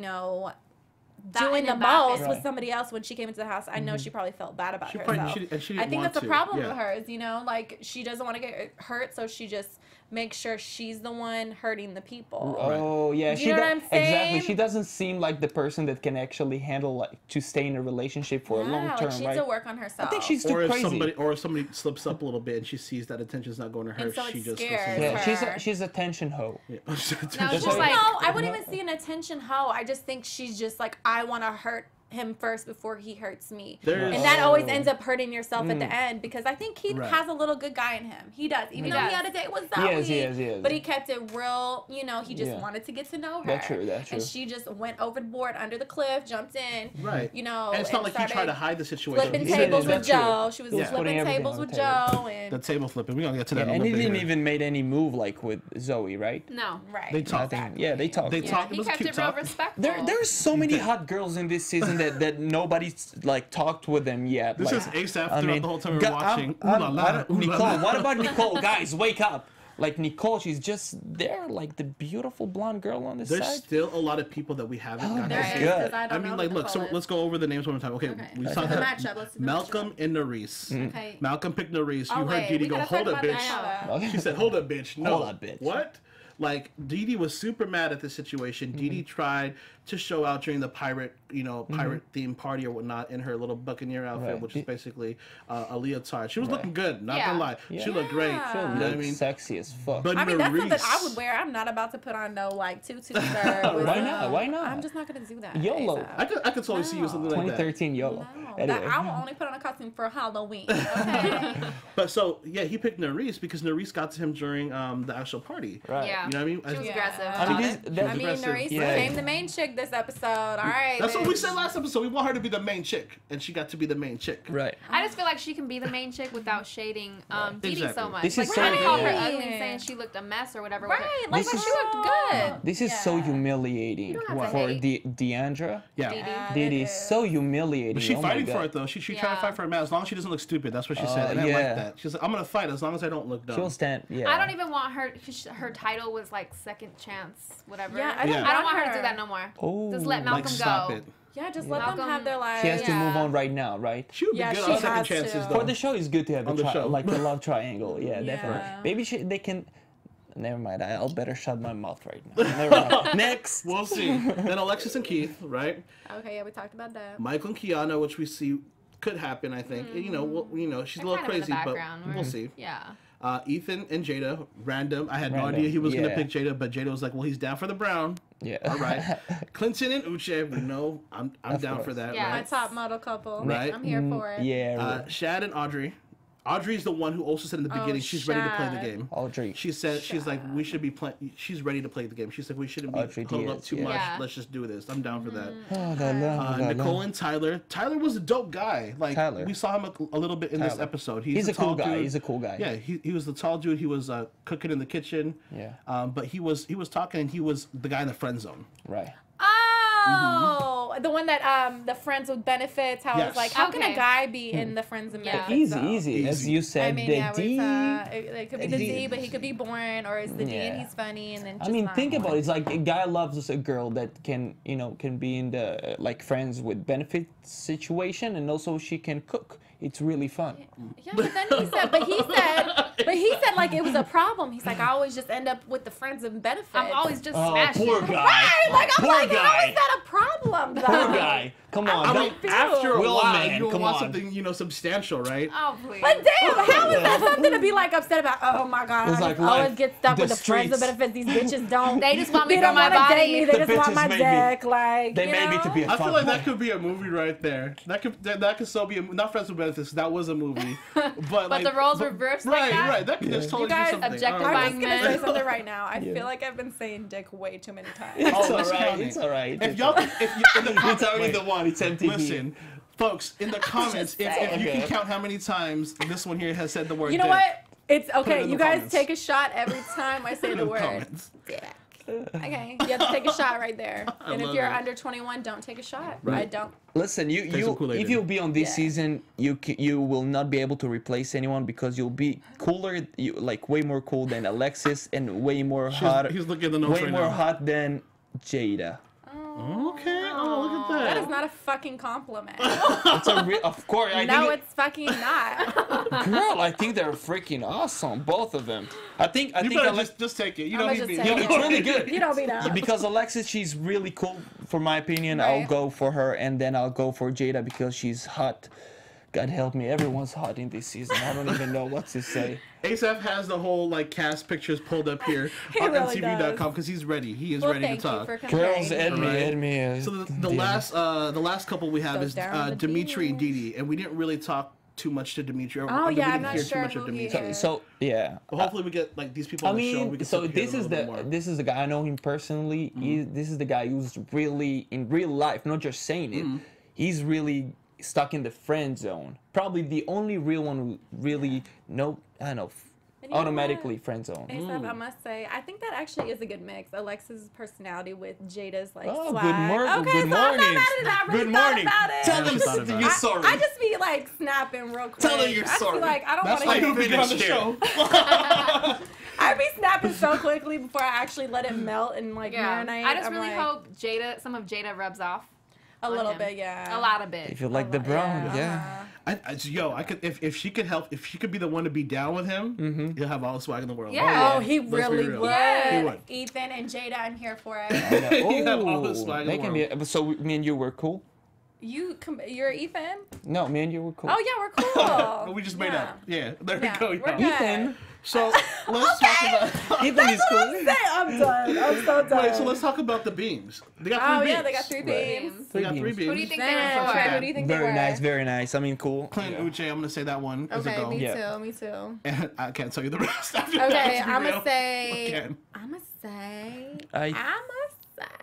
Speaker 4: the
Speaker 5: Batting it back.
Speaker 4: most
Speaker 3: Right.
Speaker 4: with somebody else. When she came into the house, I know she probably felt bad about
Speaker 1: She probably-
Speaker 4: herself.
Speaker 1: she didn't
Speaker 4: I think
Speaker 1: want
Speaker 4: that's a
Speaker 1: to,
Speaker 4: problem
Speaker 1: yeah.
Speaker 4: with hers, like she doesn't want to get hurt, so she just makes sure she's the one hurting the people.
Speaker 3: Oh yeah,
Speaker 4: You know what I'm saying?
Speaker 3: Exactly. She doesn't seem like the person that can actually handle to stay in a relationship for a long
Speaker 4: Yeah,
Speaker 3: term,
Speaker 4: like she
Speaker 3: right?
Speaker 4: needs to work on herself.
Speaker 3: I think she's too
Speaker 1: Or if
Speaker 3: crazy.
Speaker 1: somebody slips up a little bit and she sees that attention's not going to her,
Speaker 4: And so
Speaker 1: she
Speaker 4: it
Speaker 1: just
Speaker 4: scares
Speaker 3: Yeah,
Speaker 4: her.
Speaker 3: she's a tension hoe.
Speaker 1: Yeah.
Speaker 5: No, it's
Speaker 3: That's
Speaker 5: just
Speaker 3: why-
Speaker 5: like,
Speaker 4: No, I wouldn't even see an attention hoe. I just think she's just like, I want to hurt him first before he hurts me.
Speaker 1: There's-
Speaker 4: And that always ends up hurting yourself at the end, because I think Keith
Speaker 1: Right.
Speaker 4: has a little good guy in him. He does. Even
Speaker 5: He
Speaker 4: though he
Speaker 5: does.
Speaker 4: had a date with
Speaker 3: He
Speaker 4: Zoe.
Speaker 3: is.
Speaker 4: But he kept it real, he just
Speaker 3: Yeah.
Speaker 4: wanted to get to know her.
Speaker 3: That's true, that's
Speaker 4: And
Speaker 3: true.
Speaker 4: she just went overboard under the cliff, jumped in.
Speaker 1: Right.
Speaker 4: And
Speaker 1: it's not like he tried
Speaker 4: started
Speaker 1: to hide the situation.
Speaker 4: flipping
Speaker 3: He
Speaker 4: tables
Speaker 3: didn't,
Speaker 4: with
Speaker 3: that's true.
Speaker 4: Joe. She was
Speaker 1: Yeah.
Speaker 3: Putting
Speaker 4: flipping
Speaker 3: everything
Speaker 4: tables
Speaker 3: on
Speaker 4: with
Speaker 3: the table.
Speaker 4: Joe. And
Speaker 1: The table flipping. We're gonna get to that.
Speaker 3: Yeah,
Speaker 1: in a
Speaker 3: and he
Speaker 1: little bit
Speaker 3: didn't
Speaker 1: here.
Speaker 3: even make any move like with Zoe, right?
Speaker 5: no.
Speaker 4: right.
Speaker 1: They talked.
Speaker 4: Exactly.
Speaker 3: Yeah, they talked.
Speaker 1: They
Speaker 3: Yeah.
Speaker 1: talked. It
Speaker 5: He
Speaker 1: was a
Speaker 5: kept
Speaker 1: cute
Speaker 5: it real
Speaker 1: talk.
Speaker 5: respectful.
Speaker 3: There's so many hot girls in this season that nobody's like talked with them yet.
Speaker 1: This
Speaker 3: like,
Speaker 1: is ASAP throughout the whole time we were watching. Ooh la la, ooh la
Speaker 3: Nicole,
Speaker 1: la.
Speaker 3: what about Nicole? Guys, wake up! Like Nicole, she's just there, like the beautiful blonde girl on the
Speaker 1: There's
Speaker 3: side.
Speaker 1: still a lot of people that we haven't gotten
Speaker 4: There
Speaker 1: to
Speaker 4: is,
Speaker 1: see.
Speaker 3: good.
Speaker 4: 'cause I
Speaker 1: I
Speaker 4: don't
Speaker 1: mean,
Speaker 4: know
Speaker 1: like,
Speaker 4: who
Speaker 1: look. So
Speaker 4: Nicole is.
Speaker 1: let's go over the names one more time. Okay,
Speaker 4: Okay.
Speaker 1: we
Speaker 4: Let's
Speaker 1: saw
Speaker 4: do the
Speaker 1: that.
Speaker 4: matchup. Let's do the
Speaker 1: Malcolm and Nerys.
Speaker 4: Okay.
Speaker 1: Malcolm picked Nerys. You
Speaker 4: Oh,
Speaker 1: heard
Speaker 4: wait,
Speaker 1: Didi
Speaker 4: we
Speaker 1: go,
Speaker 4: gotta
Speaker 1: hold
Speaker 4: talk
Speaker 1: up,
Speaker 4: about
Speaker 1: bitch.
Speaker 4: that.
Speaker 3: Okay.
Speaker 1: She said, hold up, bitch. No.
Speaker 3: Hold up, bitch.
Speaker 1: What? Like, Didi was super mad at the situation. Didi tried to show out during the pirate themed party or whatnot in her little buccaneer outfit,
Speaker 3: Right.
Speaker 1: which is basically a leotard. She was looking good, not
Speaker 5: Yeah.
Speaker 1: gonna lie.
Speaker 3: Yeah.
Speaker 1: She looked great.
Speaker 4: Yeah.
Speaker 3: She
Speaker 1: You know what I
Speaker 3: looks
Speaker 1: mean?
Speaker 3: sexy as fuck.
Speaker 1: But
Speaker 4: I mean, that's something I
Speaker 1: Nerys-
Speaker 4: would wear. I'm not about to put on no tutu skirt. with
Speaker 3: Why not? Why not?
Speaker 4: I'm just not gonna do that.
Speaker 3: YOLO.
Speaker 4: ASAP.
Speaker 1: I could totally see you with something like that.
Speaker 3: 2013 YOLO.
Speaker 4: No,
Speaker 3: Anyway.
Speaker 4: that I will only put on a costume for Halloween. Okay.
Speaker 1: But so yeah, he picked Nerys because Nerys got to him during the actual party.
Speaker 3: Right.
Speaker 5: Yeah.
Speaker 1: You know what I mean?
Speaker 5: She was
Speaker 1: I-
Speaker 5: aggressive.
Speaker 3: I mean,
Speaker 5: about it.
Speaker 3: that-
Speaker 4: I mean,
Speaker 1: aggressive.
Speaker 4: Nerys
Speaker 3: Yeah.
Speaker 4: became the main chick this episode. All right.
Speaker 1: That's what we
Speaker 4: bitch.
Speaker 1: said last episode. We want her to be the main chick, and she got to be the main chick.
Speaker 3: Right.
Speaker 5: I just feel like she can be the main chick without shading Didi so
Speaker 1: Exactly.
Speaker 5: much.
Speaker 3: This
Speaker 5: Like,
Speaker 3: is
Speaker 5: trying to
Speaker 3: so-
Speaker 5: call her
Speaker 4: Right.
Speaker 5: ugly and saying she looked a mess or whatever.
Speaker 4: Right. Like,
Speaker 3: This
Speaker 4: but
Speaker 3: is-
Speaker 4: she looked good.
Speaker 3: This is so
Speaker 4: Yeah.
Speaker 3: humiliating
Speaker 5: don't have to
Speaker 3: for
Speaker 5: hate.
Speaker 3: Deandra.
Speaker 1: Yeah.
Speaker 5: Didi.
Speaker 3: Didi is so humiliating.
Speaker 1: But she's
Speaker 3: Oh my
Speaker 1: fighting for
Speaker 3: God.
Speaker 1: it though. She tried to
Speaker 5: Yeah.
Speaker 1: fight for her man as long as she doesn't look stupid. That's what she said, and I
Speaker 3: yeah.
Speaker 1: like that. She's like, I'm gonna fight as long as I don't look dumb.
Speaker 3: She'll stand. Yeah.
Speaker 5: I don't even want her, because her title was like second chance, whatever.
Speaker 4: Yeah,
Speaker 1: I don't
Speaker 5: I don't want her to
Speaker 4: want
Speaker 5: do
Speaker 4: her.
Speaker 5: that no more.
Speaker 3: Oh.
Speaker 5: Just let Malcolm
Speaker 1: Like, stop
Speaker 5: go.
Speaker 1: it.
Speaker 4: Yeah, just let them
Speaker 5: Malcolm-
Speaker 4: have their life.
Speaker 3: She has to move
Speaker 5: Yeah.
Speaker 3: on right now, right?
Speaker 1: She would be
Speaker 4: Yeah,
Speaker 1: good
Speaker 4: she
Speaker 1: on second
Speaker 4: has
Speaker 1: chances
Speaker 4: to.
Speaker 1: though.
Speaker 3: For the show, it's good to have
Speaker 1: On the show.
Speaker 3: like the love triangle. Yeah,
Speaker 4: Yeah.
Speaker 3: definitely. Maybe they can. Never mind. I'll better shut my mouth right now. Never mind. Next.
Speaker 1: We'll see. Then Alexis and Keith, right?
Speaker 4: Okay, yeah, we talked about that.
Speaker 1: Michael and Kiana, which we see could happen. I think. She's
Speaker 5: They're
Speaker 1: a little
Speaker 5: kind of in the
Speaker 1: crazy, but
Speaker 5: background,
Speaker 1: we'll
Speaker 5: right?
Speaker 1: see.
Speaker 5: Yeah.
Speaker 1: Ethan and Jada, random. I had no
Speaker 3: Random,
Speaker 1: idea he was gonna
Speaker 3: yeah.
Speaker 1: pick Jada, but Jada was like, "Well, he's down for the brown."
Speaker 3: Yeah.
Speaker 1: All right. Clinton and Uche, we know I'm
Speaker 3: Of
Speaker 1: down for
Speaker 3: course.
Speaker 1: that.
Speaker 5: Yeah.
Speaker 4: My
Speaker 1: Right?
Speaker 4: top model couple.
Speaker 1: Right.
Speaker 4: I'm here for it.
Speaker 3: Yeah.
Speaker 1: Shad and Audrey. Audrey's the one who also said in the beginning she's ready to play the
Speaker 4: shut.
Speaker 1: game.
Speaker 3: Audrey.
Speaker 1: She said she's like we should be playing. She's ready to play the game. She's like we shouldn't be
Speaker 3: Audrey
Speaker 1: huddled up
Speaker 3: Diaz,
Speaker 1: too
Speaker 3: yeah.
Speaker 1: much.
Speaker 5: Yeah.
Speaker 1: Let's just do this. I'm down for that.
Speaker 3: Oh, la, la, la,
Speaker 1: Nicole
Speaker 3: la.
Speaker 1: and Tyler. Tyler was a dope guy. Like
Speaker 3: Tyler.
Speaker 1: we saw him a little bit in this
Speaker 3: Tyler.
Speaker 1: episode.
Speaker 3: He's a cool
Speaker 1: tall
Speaker 3: guy.
Speaker 1: dude.
Speaker 3: He's a cool guy.
Speaker 1: Yeah, he was the tall dude. He was cooking in the kitchen.
Speaker 3: Yeah.
Speaker 1: But he was talking. And he was the guy in the friend zone.
Speaker 3: Right.
Speaker 4: Oh, the one that the friends with benefits. How
Speaker 1: Yes.
Speaker 4: it's like, how can
Speaker 5: Okay.
Speaker 4: a guy be in the friends and
Speaker 5: Yeah.
Speaker 4: benefits? zone?
Speaker 3: Easy. As
Speaker 1: Easy.
Speaker 3: you said,
Speaker 4: I mean,
Speaker 3: the
Speaker 4: yeah,
Speaker 3: D.
Speaker 4: it could be the D, but he could be boring, or it's the D and
Speaker 3: Yeah.
Speaker 4: he's funny, and then.
Speaker 3: I
Speaker 4: Just
Speaker 3: mean,
Speaker 4: not
Speaker 3: think about
Speaker 4: boring.
Speaker 3: it. It's like a guy loves a girl that can be in the like friends with benefits situation, and also she can cook. It's really fun.
Speaker 4: Yeah, but then he said like it was a problem. He's like, I always just end up with the friends and benefits.
Speaker 5: I'm always just
Speaker 3: Oh,
Speaker 5: smashing.
Speaker 3: poor guy.
Speaker 4: Right, like I'm
Speaker 3: Poor
Speaker 4: like, how
Speaker 3: guy.
Speaker 4: is that a problem though?
Speaker 3: Poor guy. Come on.
Speaker 1: I mean,
Speaker 3: don't-
Speaker 1: after a
Speaker 3: Will
Speaker 1: while,
Speaker 3: man,
Speaker 1: you
Speaker 3: come
Speaker 1: want
Speaker 3: on.
Speaker 1: something substantial, right?
Speaker 5: Oh please.
Speaker 4: But damn, how is that something to be like upset about? Oh my god,
Speaker 3: It's
Speaker 4: I
Speaker 3: like
Speaker 4: just always
Speaker 3: life,
Speaker 4: get stuck
Speaker 3: the
Speaker 4: with the friends and
Speaker 3: streets.
Speaker 4: benefits. These bitches don't.
Speaker 5: They just want me
Speaker 4: They
Speaker 5: for
Speaker 4: don't
Speaker 5: my
Speaker 4: want to date
Speaker 5: body.
Speaker 4: me. They
Speaker 3: The
Speaker 4: just want
Speaker 3: bitches
Speaker 4: my
Speaker 3: made me-
Speaker 4: dick. Like
Speaker 3: They
Speaker 4: you
Speaker 3: made me
Speaker 4: know?
Speaker 3: to be a
Speaker 1: I feel like
Speaker 3: fuckboy.
Speaker 1: that could be a movie right there. That could still be not Friends with Benefits. That was a movie, but like,
Speaker 5: the roles reversed
Speaker 1: right,
Speaker 5: like that?
Speaker 1: right. That could just totally
Speaker 4: You guys
Speaker 1: be something.
Speaker 5: objectifying
Speaker 1: All right.
Speaker 4: I'm just gonna
Speaker 5: men.
Speaker 4: say something right now. I
Speaker 3: Yeah.
Speaker 4: feel like I've been saying dick way too many times.
Speaker 3: It's
Speaker 1: Oh,
Speaker 3: all
Speaker 1: let's
Speaker 3: right.
Speaker 1: count
Speaker 3: It's
Speaker 1: it.
Speaker 3: all right.
Speaker 1: If y'all, if you, in the
Speaker 3: It's
Speaker 1: comments,
Speaker 3: already
Speaker 1: wait,
Speaker 3: the one. It's MTV.
Speaker 1: listen, folks, in the comments, if you
Speaker 3: Okay.
Speaker 1: can count how many times this one here has said the word
Speaker 4: You know
Speaker 1: dick,
Speaker 4: what? It's
Speaker 1: it
Speaker 4: okay.
Speaker 1: in
Speaker 4: You
Speaker 1: the
Speaker 4: guys
Speaker 1: comments.
Speaker 4: take a shot every time I say
Speaker 1: in
Speaker 4: the
Speaker 1: the
Speaker 4: word
Speaker 1: comments.
Speaker 4: dick. Okay, you have to take a shot right there. And if
Speaker 1: love
Speaker 4: you're
Speaker 1: it.
Speaker 4: under 21, don't take a shot.
Speaker 1: Right.
Speaker 4: I don't.
Speaker 3: Listen,
Speaker 1: Take some Kool-Aid
Speaker 3: if
Speaker 1: in.
Speaker 3: you'll be on this
Speaker 4: Yeah.
Speaker 3: season, you will not be able to replace anyone because you'll be cooler, like way more cool than Alexis and way more hot.
Speaker 1: He's looking at the notes
Speaker 3: way
Speaker 1: right
Speaker 3: more
Speaker 1: now.
Speaker 3: hot than Jada.
Speaker 1: Okay. Oh, look at
Speaker 4: That
Speaker 1: that.
Speaker 4: is not a fucking compliment.
Speaker 3: It's a of course. I
Speaker 4: No,
Speaker 3: think
Speaker 4: it's fucking not.
Speaker 3: girl, I think they're freaking awesome, both of them. I think
Speaker 1: You better
Speaker 3: Alex,
Speaker 1: just take it. You
Speaker 4: I'ma
Speaker 1: know he's
Speaker 4: just
Speaker 1: being.
Speaker 4: take
Speaker 3: it's really good.
Speaker 4: You don't be dumb.
Speaker 3: Because Alexis, she's really cool. For my opinion, I'll
Speaker 4: Right.
Speaker 3: go for her, and then I'll go for Jada because she's hot. God help me, everyone's hot in this season. I don't even know what to say.
Speaker 1: ASAP has the whole like cast pictures pulled up here
Speaker 4: He
Speaker 1: on
Speaker 4: really
Speaker 1: MTV.com because he's ready. He is
Speaker 4: Well,
Speaker 1: ready to
Speaker 4: thank you
Speaker 1: talk.
Speaker 4: for comparing.
Speaker 3: Girls, add me,
Speaker 1: Right.
Speaker 3: add me.
Speaker 1: So the last couple we have
Speaker 4: Goes
Speaker 1: is
Speaker 4: down the
Speaker 1: Dimitri and
Speaker 4: beach.
Speaker 1: Didi, and we didn't really talk too much to Dimitri.
Speaker 4: Oh,
Speaker 1: we
Speaker 4: yeah,
Speaker 1: didn't
Speaker 4: I'm not
Speaker 1: hear
Speaker 4: sure
Speaker 1: too much of
Speaker 4: who he
Speaker 1: Dimitri.
Speaker 4: is.
Speaker 3: So yeah.
Speaker 1: But hopefully we get like these people
Speaker 3: I
Speaker 1: on the show. We
Speaker 3: mean,
Speaker 1: can
Speaker 3: so
Speaker 1: sit here
Speaker 3: this
Speaker 1: a
Speaker 3: is
Speaker 1: little bit more.
Speaker 3: this is the guy I know him personally. This is the guy who's really in real life, not just saying it. He's really stuck in the friend zone. Probably the only real one who really
Speaker 4: And you know
Speaker 3: automatically
Speaker 4: what?
Speaker 3: friend zone.
Speaker 4: ASAP, I must say, I think that actually is a good mix. Alexis' personality with Jada's like
Speaker 3: Oh,
Speaker 4: swag.
Speaker 3: good morning.
Speaker 4: Okay,
Speaker 3: Good
Speaker 4: so I'm
Speaker 3: morning.
Speaker 4: not mad at it. I really
Speaker 3: Good
Speaker 4: thought
Speaker 3: morning.
Speaker 4: about it.
Speaker 3: Tell them
Speaker 1: thought about it.
Speaker 3: you're sorry.
Speaker 4: I just be like snapping real quick.
Speaker 3: Tell them you're
Speaker 4: I just
Speaker 3: sorry.
Speaker 4: be like, I don't
Speaker 1: That's
Speaker 4: want
Speaker 1: why
Speaker 4: to
Speaker 1: you
Speaker 4: hear.
Speaker 1: be on the
Speaker 3: Finished
Speaker 1: show.
Speaker 4: I be snapping so quickly before I actually let it melt and like
Speaker 5: Yeah.
Speaker 4: marinate.
Speaker 5: I just
Speaker 4: I'm
Speaker 5: really
Speaker 4: like,
Speaker 5: hope some of Jada rubs off.
Speaker 4: a
Speaker 5: on
Speaker 4: little
Speaker 5: him.
Speaker 4: bit, yeah.
Speaker 5: A lot of it.
Speaker 3: If you like the brown, yeah.
Speaker 1: I could if she could help, if she could be the one to be down with him, he'll have all the swag in the world.
Speaker 5: Yeah.
Speaker 4: Oh, he
Speaker 1: Let's be
Speaker 4: really
Speaker 1: real.
Speaker 4: would.
Speaker 1: He would.
Speaker 4: Ethan and Jada, I'm here for it.
Speaker 1: You have all the
Speaker 3: Oh,
Speaker 1: swag in
Speaker 3: they
Speaker 1: the
Speaker 3: can be. So me and you were cool.
Speaker 4: You're Ethan?
Speaker 3: No, me and you were cool.
Speaker 4: Oh yeah, we're cool.
Speaker 1: But we just made
Speaker 4: Yeah.
Speaker 1: up. Yeah, there
Speaker 4: Yeah,
Speaker 1: we go.
Speaker 4: we're
Speaker 1: y'all.
Speaker 4: good.
Speaker 3: Ethan.
Speaker 1: So let's talk about.
Speaker 3: Ethan is cool.
Speaker 4: I'm done. I'm so done.
Speaker 1: Wait, so let's talk about the beams. They got
Speaker 4: Oh
Speaker 1: three beams.
Speaker 4: yeah, they got three beams.
Speaker 1: They got three beams.
Speaker 5: Who do you think they
Speaker 4: Damn,
Speaker 5: were
Speaker 4: okay,
Speaker 5: for?
Speaker 4: who do you think they
Speaker 3: Very
Speaker 4: were?
Speaker 3: nice, very nice. I mean, cool.
Speaker 1: Clint Uche, I'm gonna say that one is a
Speaker 4: Okay,
Speaker 1: go.
Speaker 4: me
Speaker 3: Yeah.
Speaker 4: too, me too.
Speaker 1: And I can't tell you the rest after that.
Speaker 4: Okay,
Speaker 1: let's be
Speaker 4: I'm
Speaker 1: real.
Speaker 4: gonna say.
Speaker 1: Okay.
Speaker 4: I'm gonna say.
Speaker 3: I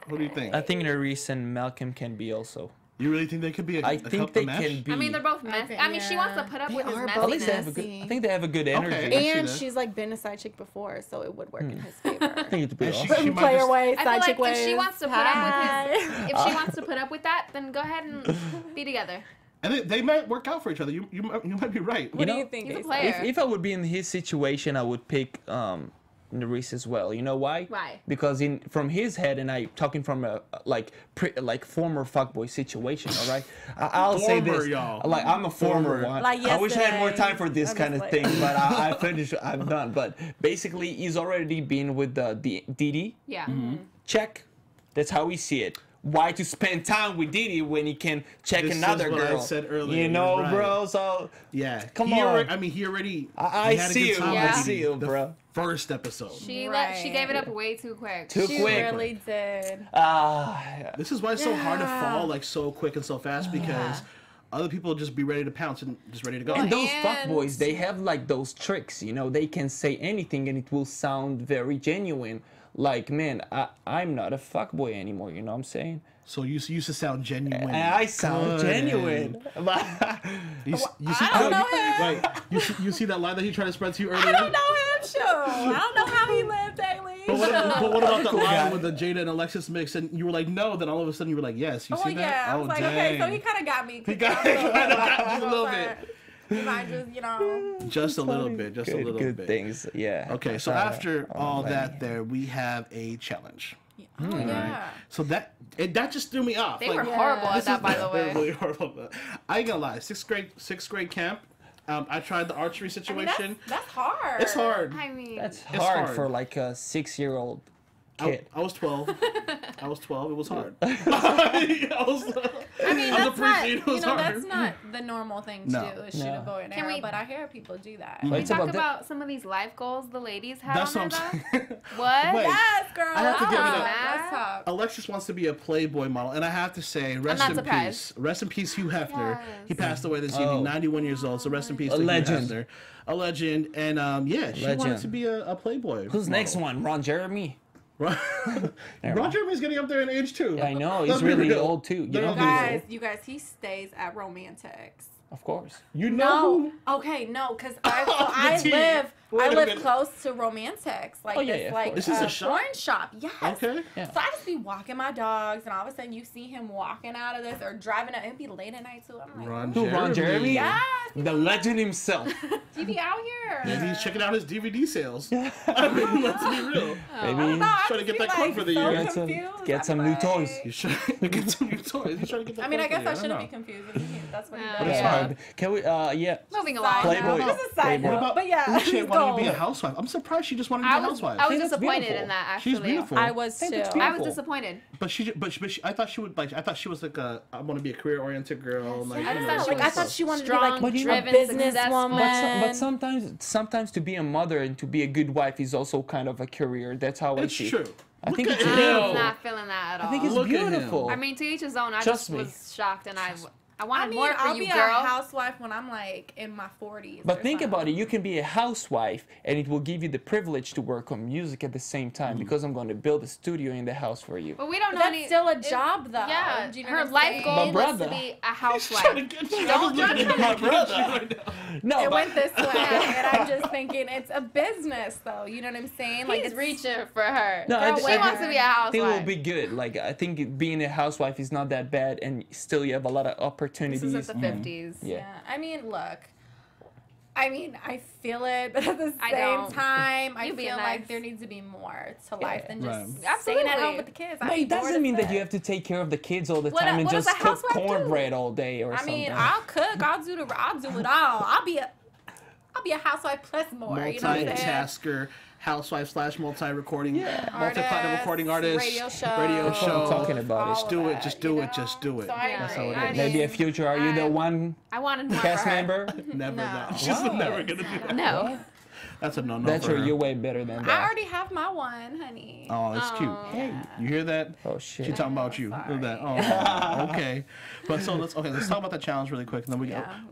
Speaker 1: What do you think?
Speaker 3: I think Nerys and Malcolm can be also.
Speaker 1: You really think they could be a,
Speaker 3: I
Speaker 1: a
Speaker 3: think
Speaker 1: couple
Speaker 3: they
Speaker 1: match?
Speaker 3: can be.
Speaker 5: I mean, they're both messy.
Speaker 4: Okay,
Speaker 5: I mean, she wants to
Speaker 4: yeah.
Speaker 5: put up
Speaker 4: They
Speaker 5: with his
Speaker 4: are both
Speaker 3: At least they
Speaker 5: messiness.
Speaker 3: have a good.
Speaker 4: messy.
Speaker 3: I think they have a good energy.
Speaker 1: Okay. I see
Speaker 4: And
Speaker 1: that.
Speaker 4: she's like been a side chick before, so it would work in his
Speaker 3: I
Speaker 4: favor.
Speaker 3: think it'd be
Speaker 1: And
Speaker 3: awesome.
Speaker 1: she might
Speaker 4: Player
Speaker 1: just-
Speaker 4: ways,
Speaker 5: I
Speaker 4: side
Speaker 5: feel
Speaker 4: chick
Speaker 5: like
Speaker 4: ways.
Speaker 5: if she wants to put up with his, if she wants to put up with that, then go ahead and be together.
Speaker 1: And they might work out for each other. You might be right.
Speaker 4: What do
Speaker 3: know,
Speaker 4: you think?
Speaker 5: he's a
Speaker 4: Asa?
Speaker 5: player.
Speaker 3: If I would be in his situation, I would pick Nerys as well. You know why?
Speaker 5: Why?
Speaker 3: Because from his head, and I talking from a like former fuckboy situation. All right, I'll say
Speaker 1: Former,
Speaker 3: this.
Speaker 1: y'all.
Speaker 3: Like I'm a former
Speaker 1: Former.
Speaker 3: one.
Speaker 4: Like
Speaker 3: I wish I had more
Speaker 4: yesterday.
Speaker 3: time for this
Speaker 4: I'm
Speaker 3: kind
Speaker 4: just
Speaker 3: of
Speaker 4: like-
Speaker 3: thing, but I finished. I'm done. But basically, he's already been with the Didi.
Speaker 5: Yeah.
Speaker 3: Check. That's how we see it. Why to spend time with Didi when he can check
Speaker 1: This is
Speaker 3: another
Speaker 1: what I
Speaker 3: girl?
Speaker 1: said earlier,
Speaker 3: You know,
Speaker 1: you're right.
Speaker 3: bro. So
Speaker 1: Yeah.
Speaker 3: Come
Speaker 1: he
Speaker 3: on.
Speaker 1: Already, he already.
Speaker 3: I
Speaker 1: he had a
Speaker 3: see
Speaker 1: good
Speaker 3: you.
Speaker 1: time
Speaker 5: Yeah.
Speaker 1: with
Speaker 3: I see
Speaker 1: Didi
Speaker 3: you,
Speaker 1: the
Speaker 3: bro.
Speaker 1: First episode.
Speaker 5: She
Speaker 4: Right.
Speaker 5: she gave it up way too quick.
Speaker 3: Too
Speaker 4: She
Speaker 3: quick.
Speaker 4: really did.
Speaker 3: Ah,
Speaker 1: This is why it's so hard to
Speaker 4: Yeah.
Speaker 1: fall like so quick and so fast because Other people just be ready to pounce and just ready to go.
Speaker 3: And those
Speaker 4: And-
Speaker 3: fuckboys, they have like those tricks, you know. They can say anything and it will sound very genuine. Like, man, I'm not a fuckboy anymore. You know what I'm saying?
Speaker 1: So you used to sound genuine.
Speaker 3: I sound
Speaker 1: Good.
Speaker 3: genuine.
Speaker 1: You see,
Speaker 4: I don't know him.
Speaker 1: Right. You see that lie that he tried to spread to you earlier?
Speaker 4: I don't know him, sure. I don't know how he lived daily.
Speaker 1: But what about the
Speaker 3: Cool
Speaker 1: line
Speaker 3: guy.
Speaker 1: with the Jada and Alexis mix, and you were like, no, then all of a sudden you were like, yes. You
Speaker 4: Oh
Speaker 1: see that?
Speaker 4: yeah, I was like, okay, so he kind of got me.
Speaker 1: He got you a little bit.
Speaker 4: He might just, you know.
Speaker 1: Just a little bit. Just a little
Speaker 3: good
Speaker 1: bit.
Speaker 3: things. Yeah.
Speaker 1: Okay, so after all that there, we have a challenge.
Speaker 4: Oh yeah.
Speaker 1: So that just threw me off.
Speaker 5: They
Speaker 1: Like,
Speaker 5: were horrible at that, by the
Speaker 1: they're
Speaker 5: way.
Speaker 1: really horrible. I ain't gonna lie. Sixth grade camp. I tried the archery
Speaker 4: I mean,
Speaker 1: situation.
Speaker 4: that's hard.
Speaker 1: It's hard.
Speaker 5: I mean,
Speaker 3: That's
Speaker 1: It's
Speaker 3: hard
Speaker 1: hard.
Speaker 3: for like a 6-year-old kid.
Speaker 1: I was 12. I was 12. It was hard. I was
Speaker 4: I mean,
Speaker 1: I was
Speaker 4: that's not,
Speaker 1: preteen, it was hard.
Speaker 4: that's not the normal thing to
Speaker 1: No.
Speaker 4: do is shoot
Speaker 3: No.
Speaker 4: a bow and
Speaker 5: Can
Speaker 4: arrow,
Speaker 5: we-
Speaker 4: but I hear people do that.
Speaker 5: can we
Speaker 3: It's
Speaker 5: talk
Speaker 3: about
Speaker 5: about some of these life goals the ladies have
Speaker 1: That's
Speaker 5: on
Speaker 1: what I'm
Speaker 5: there,
Speaker 1: saying.
Speaker 5: though? What?
Speaker 1: Wait.
Speaker 4: Yes, girl.
Speaker 1: I have to give it up.
Speaker 4: Let's talk.
Speaker 1: Alexis wants to be a Playboy model, and I have to say, rest
Speaker 5: not
Speaker 1: in
Speaker 5: surprised.
Speaker 1: peace. Rest in peace, Hugh Hefner.
Speaker 5: Yes.
Speaker 1: He passed away this
Speaker 3: Oh.
Speaker 1: evening, 91 years old. So rest in peace to
Speaker 3: legend.
Speaker 1: Hugh Hefner. A legend. And yeah, she wanted
Speaker 3: Legend.
Speaker 1: to be a Playboy.
Speaker 3: Who's
Speaker 1: model.
Speaker 3: next one? Ron Jeremy?
Speaker 1: Ron Jeremy's getting up there in age too.
Speaker 3: I know.
Speaker 1: Let's
Speaker 3: He's
Speaker 1: be
Speaker 3: really
Speaker 1: real.
Speaker 3: old too. You know,
Speaker 4: You guys, he stays at Romantics.
Speaker 3: of course.
Speaker 1: You know
Speaker 4: No,
Speaker 1: who?
Speaker 4: okay, no, because I
Speaker 1: tea.
Speaker 4: live
Speaker 1: Wait a minute.
Speaker 4: close to Romantics, like
Speaker 3: Oh, yeah,
Speaker 4: this
Speaker 3: yeah, of
Speaker 4: like
Speaker 3: course.
Speaker 1: Is this a shop?
Speaker 4: porn shop. Yes.
Speaker 1: Okay.
Speaker 3: Yeah.
Speaker 4: So I just be walking my dogs, and all of a sudden you see him walking out of this or driving out. It'd be late at night too. I'm like,
Speaker 1: Ron
Speaker 3: Who, Ron Jeremy?
Speaker 4: yes,
Speaker 3: The legend himself.
Speaker 4: he be out here.
Speaker 1: Maybe he's checking out his DVD sales. I mean, let's be real.
Speaker 3: Maybe
Speaker 4: No, I
Speaker 1: Trying to
Speaker 4: just
Speaker 1: get
Speaker 4: be,
Speaker 1: that quote for the year.
Speaker 3: Get some-
Speaker 4: confused.
Speaker 3: get
Speaker 4: I'd
Speaker 3: some
Speaker 4: be
Speaker 3: new
Speaker 4: like-
Speaker 3: toys.
Speaker 1: He's trying to get some new toys. He's trying to get that
Speaker 4: I mean, I
Speaker 1: quote for
Speaker 4: guess
Speaker 1: the
Speaker 4: I
Speaker 1: year.
Speaker 4: shouldn't
Speaker 1: know.
Speaker 4: be confused. That's what he
Speaker 5: Yeah.
Speaker 4: does.
Speaker 3: It's
Speaker 5: Yeah.
Speaker 3: hard. Can we? Yeah.
Speaker 5: Moving along.
Speaker 3: Playboy.
Speaker 4: This is a side
Speaker 3: Playboy.
Speaker 4: note, but yeah,
Speaker 1: Uche
Speaker 4: his
Speaker 1: wanted to be a
Speaker 4: goals.
Speaker 1: housewife. I'm surprised she just wanted to be
Speaker 5: I
Speaker 1: a
Speaker 5: was,
Speaker 1: housewife.
Speaker 5: I was
Speaker 3: think that's
Speaker 5: disappointed
Speaker 3: beautiful.
Speaker 5: in that,
Speaker 1: She's
Speaker 5: actually.
Speaker 1: beautiful.
Speaker 4: I was
Speaker 3: think
Speaker 4: too.
Speaker 3: it's
Speaker 5: I
Speaker 3: beautiful.
Speaker 5: was disappointed.
Speaker 1: But I thought she would like. I thought she was like I want to be a career-oriented girl. Like,
Speaker 5: I
Speaker 1: you know,
Speaker 5: thought she
Speaker 1: that
Speaker 5: was
Speaker 4: I
Speaker 1: stuff.
Speaker 4: thought she wanted
Speaker 5: Strong,
Speaker 4: to be like
Speaker 5: driven,
Speaker 4: a
Speaker 5: successful.
Speaker 4: businesswoman.
Speaker 3: But sometimes to be a mother and to be a good wife is also kind of a career. That's how I
Speaker 1: It's
Speaker 3: see.
Speaker 1: true.
Speaker 3: I think
Speaker 1: Look
Speaker 3: it's
Speaker 1: at
Speaker 5: I
Speaker 1: him.
Speaker 5: was not feeling that at all.
Speaker 3: I think it's
Speaker 1: Look at him.
Speaker 3: beautiful.
Speaker 5: I mean, to each his own. I
Speaker 3: Trust
Speaker 5: just
Speaker 3: me.
Speaker 5: was shocked, and I
Speaker 4: I
Speaker 5: wanted
Speaker 4: mean,
Speaker 5: more for
Speaker 4: I'll
Speaker 5: you,
Speaker 4: be
Speaker 5: girl.
Speaker 4: a housewife when I'm like in my 40s.
Speaker 3: But think about it, you can be a housewife and it will give you the privilege to work on music at the same time because I'm going to build a studio in the house for you.
Speaker 5: But we don't
Speaker 4: But
Speaker 5: know
Speaker 4: that's
Speaker 5: any.
Speaker 4: still a
Speaker 5: it-
Speaker 4: job, though.
Speaker 5: Yeah,
Speaker 4: Do you know
Speaker 5: her
Speaker 4: what I'm
Speaker 5: life
Speaker 4: saying?
Speaker 5: goal was
Speaker 3: brother.
Speaker 5: to be a
Speaker 1: Trying to
Speaker 5: housewife.
Speaker 1: get you.
Speaker 5: Don't judge her.
Speaker 3: My brother. No,
Speaker 4: It
Speaker 3: but
Speaker 4: went this way, and I'm just thinking it's a business, though. You know what I'm saying? Like
Speaker 5: He's
Speaker 4: it's
Speaker 5: reaching for her.
Speaker 3: No,
Speaker 5: Girl,
Speaker 3: I
Speaker 5: she wants to be a
Speaker 3: I think it will
Speaker 5: housewife.
Speaker 3: be good. Like I think being a housewife is not that bad, and still you have a lot of opportunities.
Speaker 5: This is at the 50s.
Speaker 3: Yeah.
Speaker 4: Yeah. I mean, look. I mean, I feel it, but at the
Speaker 5: I
Speaker 4: same
Speaker 5: don't.
Speaker 4: time, I
Speaker 5: You being
Speaker 4: feel
Speaker 5: nice.
Speaker 4: like there needs to be more to life than just
Speaker 1: Right.
Speaker 4: staying at
Speaker 5: Absolutely.
Speaker 4: home with the kids.
Speaker 3: But it doesn't mean that you have to take care of the kids all the
Speaker 4: What-
Speaker 3: time and
Speaker 4: what does
Speaker 3: just
Speaker 4: a
Speaker 3: cook
Speaker 4: housewife do?
Speaker 3: cornbread all day or
Speaker 4: I
Speaker 3: something.
Speaker 4: mean, I'll cook. I'll do it all. I'll be a housewife plus more. You know what I'm saying?
Speaker 1: Multitasker, housewife / multi-recording,
Speaker 3: Yeah.
Speaker 1: multi-platinum recording artist,
Speaker 4: radio show.
Speaker 1: radio
Speaker 3: That's what I'm
Speaker 1: show.
Speaker 3: talking about.
Speaker 4: all
Speaker 3: Just
Speaker 4: of
Speaker 1: do it,
Speaker 4: that,
Speaker 1: just
Speaker 4: you
Speaker 1: do it,
Speaker 4: know?
Speaker 1: just do it.
Speaker 4: So I
Speaker 5: That's
Speaker 4: agree.
Speaker 5: how it is.
Speaker 3: Maybe a future. Are you the one
Speaker 5: I wanted more
Speaker 3: cast
Speaker 5: for her.
Speaker 3: member?
Speaker 1: Never.
Speaker 4: No.
Speaker 1: No. She's never gonna do that.
Speaker 5: No.
Speaker 1: That's a no-no.
Speaker 3: That's
Speaker 1: for
Speaker 3: true.
Speaker 1: her.
Speaker 3: You're way better than
Speaker 4: I
Speaker 3: that.
Speaker 4: already have my one, honey.
Speaker 1: Oh, that's cute. Hey, you hear that?
Speaker 3: Oh shit.
Speaker 1: She talking about you. Look at that. Oh, okay. But so let's talk about the challenge really quick, and then we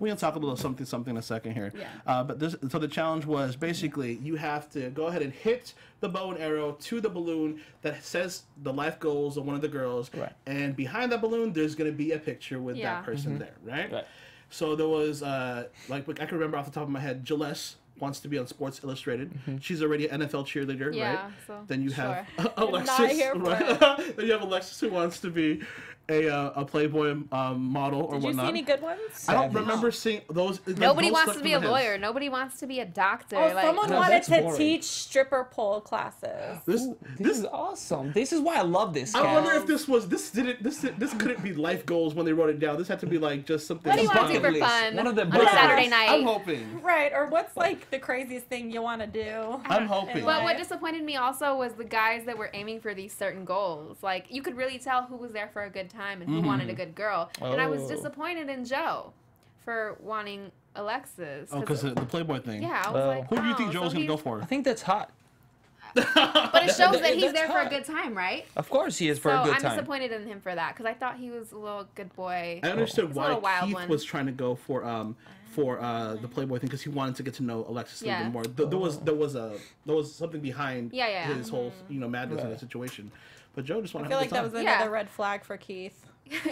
Speaker 1: gonna talk a little something in a second here.
Speaker 4: Yeah.
Speaker 1: But so the challenge was basically you have to go ahead and hit the bow and arrow to the balloon that says the life goals of one of the girls,
Speaker 3: Right.
Speaker 1: and behind that balloon there's gonna be a picture with
Speaker 5: Yeah.
Speaker 1: that person there, right?
Speaker 3: Right.
Speaker 1: So there was like I can remember off the top of my head, Gillespie wants to be on Sports Illustrated. She's already an NFL cheerleader,
Speaker 5: Yeah,
Speaker 1: right?
Speaker 5: so,
Speaker 1: Then you have
Speaker 5: sure.
Speaker 1: Alexis,
Speaker 4: not here for
Speaker 1: right? Then you have Alexis who wants to be a Playboy model or
Speaker 4: Did you
Speaker 1: whatnot.
Speaker 4: see any good ones?
Speaker 1: I don't
Speaker 3: Savage.
Speaker 1: remember seeing those. like,
Speaker 5: Nobody
Speaker 1: those
Speaker 5: wants
Speaker 1: stuck
Speaker 5: to be
Speaker 1: in
Speaker 5: a
Speaker 1: my head.
Speaker 5: lawyer. Nobody wants to be a doctor.
Speaker 4: Oh,
Speaker 5: like,
Speaker 4: someone
Speaker 3: No,
Speaker 4: wanted
Speaker 3: that's
Speaker 4: to
Speaker 3: boring.
Speaker 4: teach stripper pole classes.
Speaker 3: This is awesome. This is why I love this.
Speaker 1: I
Speaker 3: cast.
Speaker 1: wonder if this couldn't be life goals when they wrote it down. This had to be like just something.
Speaker 5: What do you want to do
Speaker 3: bucket
Speaker 5: for
Speaker 3: list.
Speaker 5: fun
Speaker 3: One of the
Speaker 5: on a
Speaker 3: bucket
Speaker 5: Saturday
Speaker 3: lists.
Speaker 5: night?
Speaker 1: I'm hoping.
Speaker 4: Right, or what's like the craziest thing you want to do?
Speaker 1: I'm hoping.
Speaker 5: But what disappointed me also was the guys that were aiming for these certain goals. Like, you could really tell who was there for a good time and who wanted a good girl. And I was
Speaker 3: Oh.
Speaker 5: disappointed in Joe for wanting Alexis.
Speaker 1: Oh, because the Playboy thing.
Speaker 5: yeah, I was
Speaker 3: Well,
Speaker 5: like,
Speaker 1: Who do you
Speaker 5: oh,
Speaker 1: think Joe's
Speaker 5: so
Speaker 1: gonna go
Speaker 5: he's-
Speaker 1: for?
Speaker 3: I think that's hot.
Speaker 5: But it shows that he's
Speaker 3: that's
Speaker 5: there for a
Speaker 3: hard.
Speaker 5: good time, right?
Speaker 3: Of course he is for
Speaker 5: So
Speaker 3: a good
Speaker 5: I'm
Speaker 3: time.
Speaker 5: disappointed in him for that because I thought he was a little good boy.
Speaker 1: I understood
Speaker 5: He's a little
Speaker 1: why
Speaker 5: wild
Speaker 1: Keith
Speaker 5: one.
Speaker 1: was trying to go for the Playboy thing because he wanted to get to know Alexis a little
Speaker 5: Yeah.
Speaker 1: bit more. There was something behind
Speaker 5: Yeah.
Speaker 1: his whole madness in the situation. But Joe just
Speaker 4: I
Speaker 1: wanted
Speaker 4: feel
Speaker 1: to
Speaker 4: like
Speaker 1: have a
Speaker 4: that
Speaker 1: good
Speaker 4: was
Speaker 1: time.
Speaker 4: another red flag for Keith.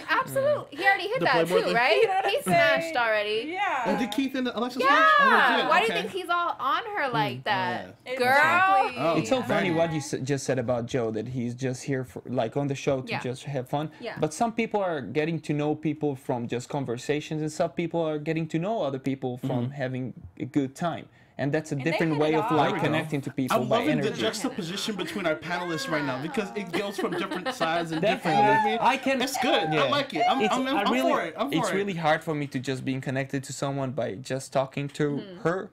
Speaker 5: Absolutely. He already hit
Speaker 1: The
Speaker 5: that
Speaker 1: Playboy
Speaker 5: too,
Speaker 1: thing?
Speaker 5: right?
Speaker 4: You know what I'm
Speaker 5: He smashed
Speaker 4: saying?
Speaker 5: already.
Speaker 4: Yeah.
Speaker 1: And did Keith and Alexis match?
Speaker 5: Yeah.
Speaker 1: Oh, they did?
Speaker 5: Why do you
Speaker 1: Okay.
Speaker 5: think he's all on her like that?
Speaker 1: yeah.
Speaker 5: Girl.
Speaker 4: Exactly.
Speaker 1: Oh.
Speaker 3: It's so
Speaker 1: Yeah.
Speaker 3: funny what you just said about Joe, that he's just here for like on the show to
Speaker 5: Yeah.
Speaker 3: just have fun.
Speaker 5: Yeah.
Speaker 3: But some people are getting to know people from just conversations, and some people are getting to know other people from having a good time. And that's a
Speaker 4: they
Speaker 3: different
Speaker 4: hit
Speaker 3: way
Speaker 4: it
Speaker 3: of
Speaker 4: off.
Speaker 3: like
Speaker 4: There we go.
Speaker 3: connecting to people
Speaker 1: I'm
Speaker 3: by
Speaker 1: loving the
Speaker 3: energy.
Speaker 1: juxtaposition between our panelists right now because it goes from different sides and different. You know what I mean?
Speaker 3: I can.
Speaker 1: It's good.
Speaker 3: Yeah.
Speaker 1: I like it. I'm for it. I'm for
Speaker 3: it's
Speaker 1: it.
Speaker 3: really hard for me to just being connected to someone by just talking to her.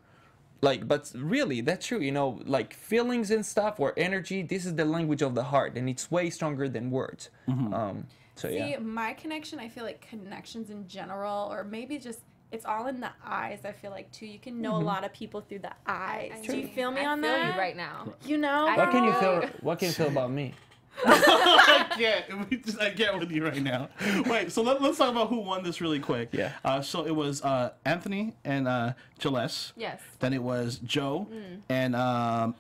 Speaker 3: Like, but really, that's true. You know, like feelings and stuff or energy. This is the language of the heart, and it's way stronger than words. So
Speaker 4: See,
Speaker 3: yeah.
Speaker 4: my connection, I feel like connections in general, or maybe just it's all in the eyes. I feel like too. You can know a lot of people through the eyes. Do you feel me on
Speaker 5: I feel
Speaker 4: that?
Speaker 5: you right now.
Speaker 4: You know,
Speaker 3: What can you
Speaker 5: girl.
Speaker 3: feel? What can you feel about me?
Speaker 1: I get with you right now. Wait, so let's talk about who won this really quick.
Speaker 3: Yeah.
Speaker 1: So it was Anthony and Jaless.
Speaker 5: Yes.
Speaker 1: Then it was Joe and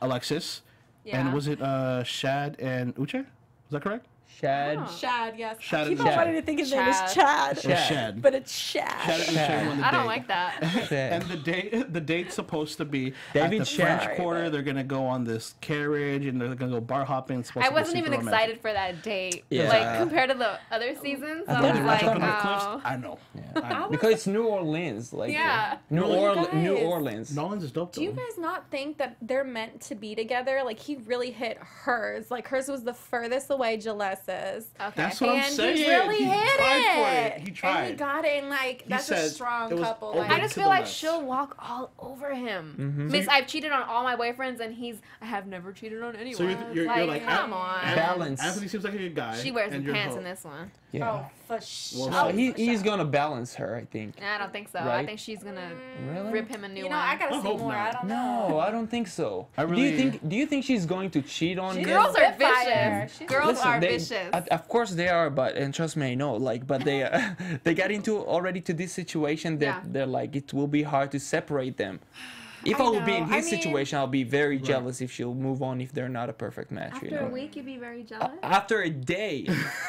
Speaker 1: Alexis.
Speaker 5: Yeah.
Speaker 1: And was it Shad and Uche? Is that correct?
Speaker 3: Shad.
Speaker 4: Shad. Yes.
Speaker 1: Shad
Speaker 4: I keep
Speaker 1: and
Speaker 4: on
Speaker 1: Shad.
Speaker 4: wanting to think his name is
Speaker 5: Chad.
Speaker 4: Chad.
Speaker 1: Or Shad.
Speaker 4: But it's Shad.
Speaker 1: Shad and Uche won the
Speaker 5: I don't
Speaker 1: date.
Speaker 5: like that.
Speaker 3: Shad.
Speaker 1: And the date's supposed to be
Speaker 3: David
Speaker 1: at the
Speaker 3: Shad.
Speaker 1: French Quarter. They're gonna go on this carriage and they're gonna go bar hopping. It's supposed
Speaker 5: I
Speaker 1: to be
Speaker 5: wasn't even
Speaker 1: super romantic.
Speaker 5: excited for that date.
Speaker 3: Yeah.
Speaker 5: Like compared to the other seasons,
Speaker 3: I
Speaker 5: I
Speaker 3: thought
Speaker 5: was
Speaker 3: you were
Speaker 5: like,
Speaker 1: Jumping off
Speaker 5: oh.
Speaker 1: cliffs? I know.
Speaker 3: Yeah. Because it's New Orleans, like
Speaker 5: Yeah.
Speaker 3: New
Speaker 1: Really?
Speaker 3: New
Speaker 4: Guys.
Speaker 3: Orleans.
Speaker 1: Nolan's is dope though.
Speaker 4: Do you guys not think that they're meant to be together? Like he really hit hers. Like hers was the furthest away Jalessa's.
Speaker 5: Okay.
Speaker 1: That's what I'm
Speaker 4: And
Speaker 1: saying.
Speaker 4: he really
Speaker 1: He
Speaker 4: hit
Speaker 1: tried
Speaker 4: it.
Speaker 1: for it. He
Speaker 4: And he
Speaker 1: tried.
Speaker 4: got it. And like that's a
Speaker 1: said
Speaker 4: strong
Speaker 1: it was
Speaker 4: couple.
Speaker 1: over
Speaker 4: Like,
Speaker 5: I just
Speaker 1: to
Speaker 5: feel
Speaker 1: the
Speaker 5: like
Speaker 1: left.
Speaker 5: she'll walk all over him. Miss, I've cheated on all my boyfriends, and I have never cheated on anyone.
Speaker 1: So you're like,
Speaker 5: come on.
Speaker 3: Balance.
Speaker 1: Anthony seems like a good guy.
Speaker 5: She wears
Speaker 1: and
Speaker 5: the
Speaker 1: you're
Speaker 5: pants
Speaker 1: Hope.
Speaker 5: in this one.
Speaker 3: Yeah.
Speaker 4: oh, for sure.
Speaker 1: Well,
Speaker 3: He's gonna balance her, I think.
Speaker 5: I don't think so. I
Speaker 3: Right?
Speaker 5: think she's gonna
Speaker 3: Really?
Speaker 5: rip him a new
Speaker 4: You know,
Speaker 5: one.
Speaker 4: I gotta
Speaker 1: I
Speaker 4: see
Speaker 1: hope
Speaker 4: more.
Speaker 1: not.
Speaker 4: I don't know.
Speaker 3: No, I don't think so.
Speaker 1: I
Speaker 3: Do
Speaker 1: really-
Speaker 3: you think she's going to cheat on him?
Speaker 5: Girls are
Speaker 4: Spitfire.
Speaker 5: vicious.
Speaker 4: She's-
Speaker 5: Girls
Speaker 3: Listen,
Speaker 5: are
Speaker 3: they-
Speaker 5: vicious.
Speaker 3: Of course they are, but and trust me, I know. Like, but they they got into already to this situation that
Speaker 5: Yeah.
Speaker 3: they're like it will be hard to separate them. If
Speaker 4: I
Speaker 3: I would be in
Speaker 4: know.
Speaker 3: his
Speaker 4: I mean-
Speaker 3: situation, I'll be very jealous if she'll move on if they're not a perfect match.
Speaker 5: After
Speaker 3: you know.
Speaker 5: a week, you'd be very jealous.
Speaker 3: After a day,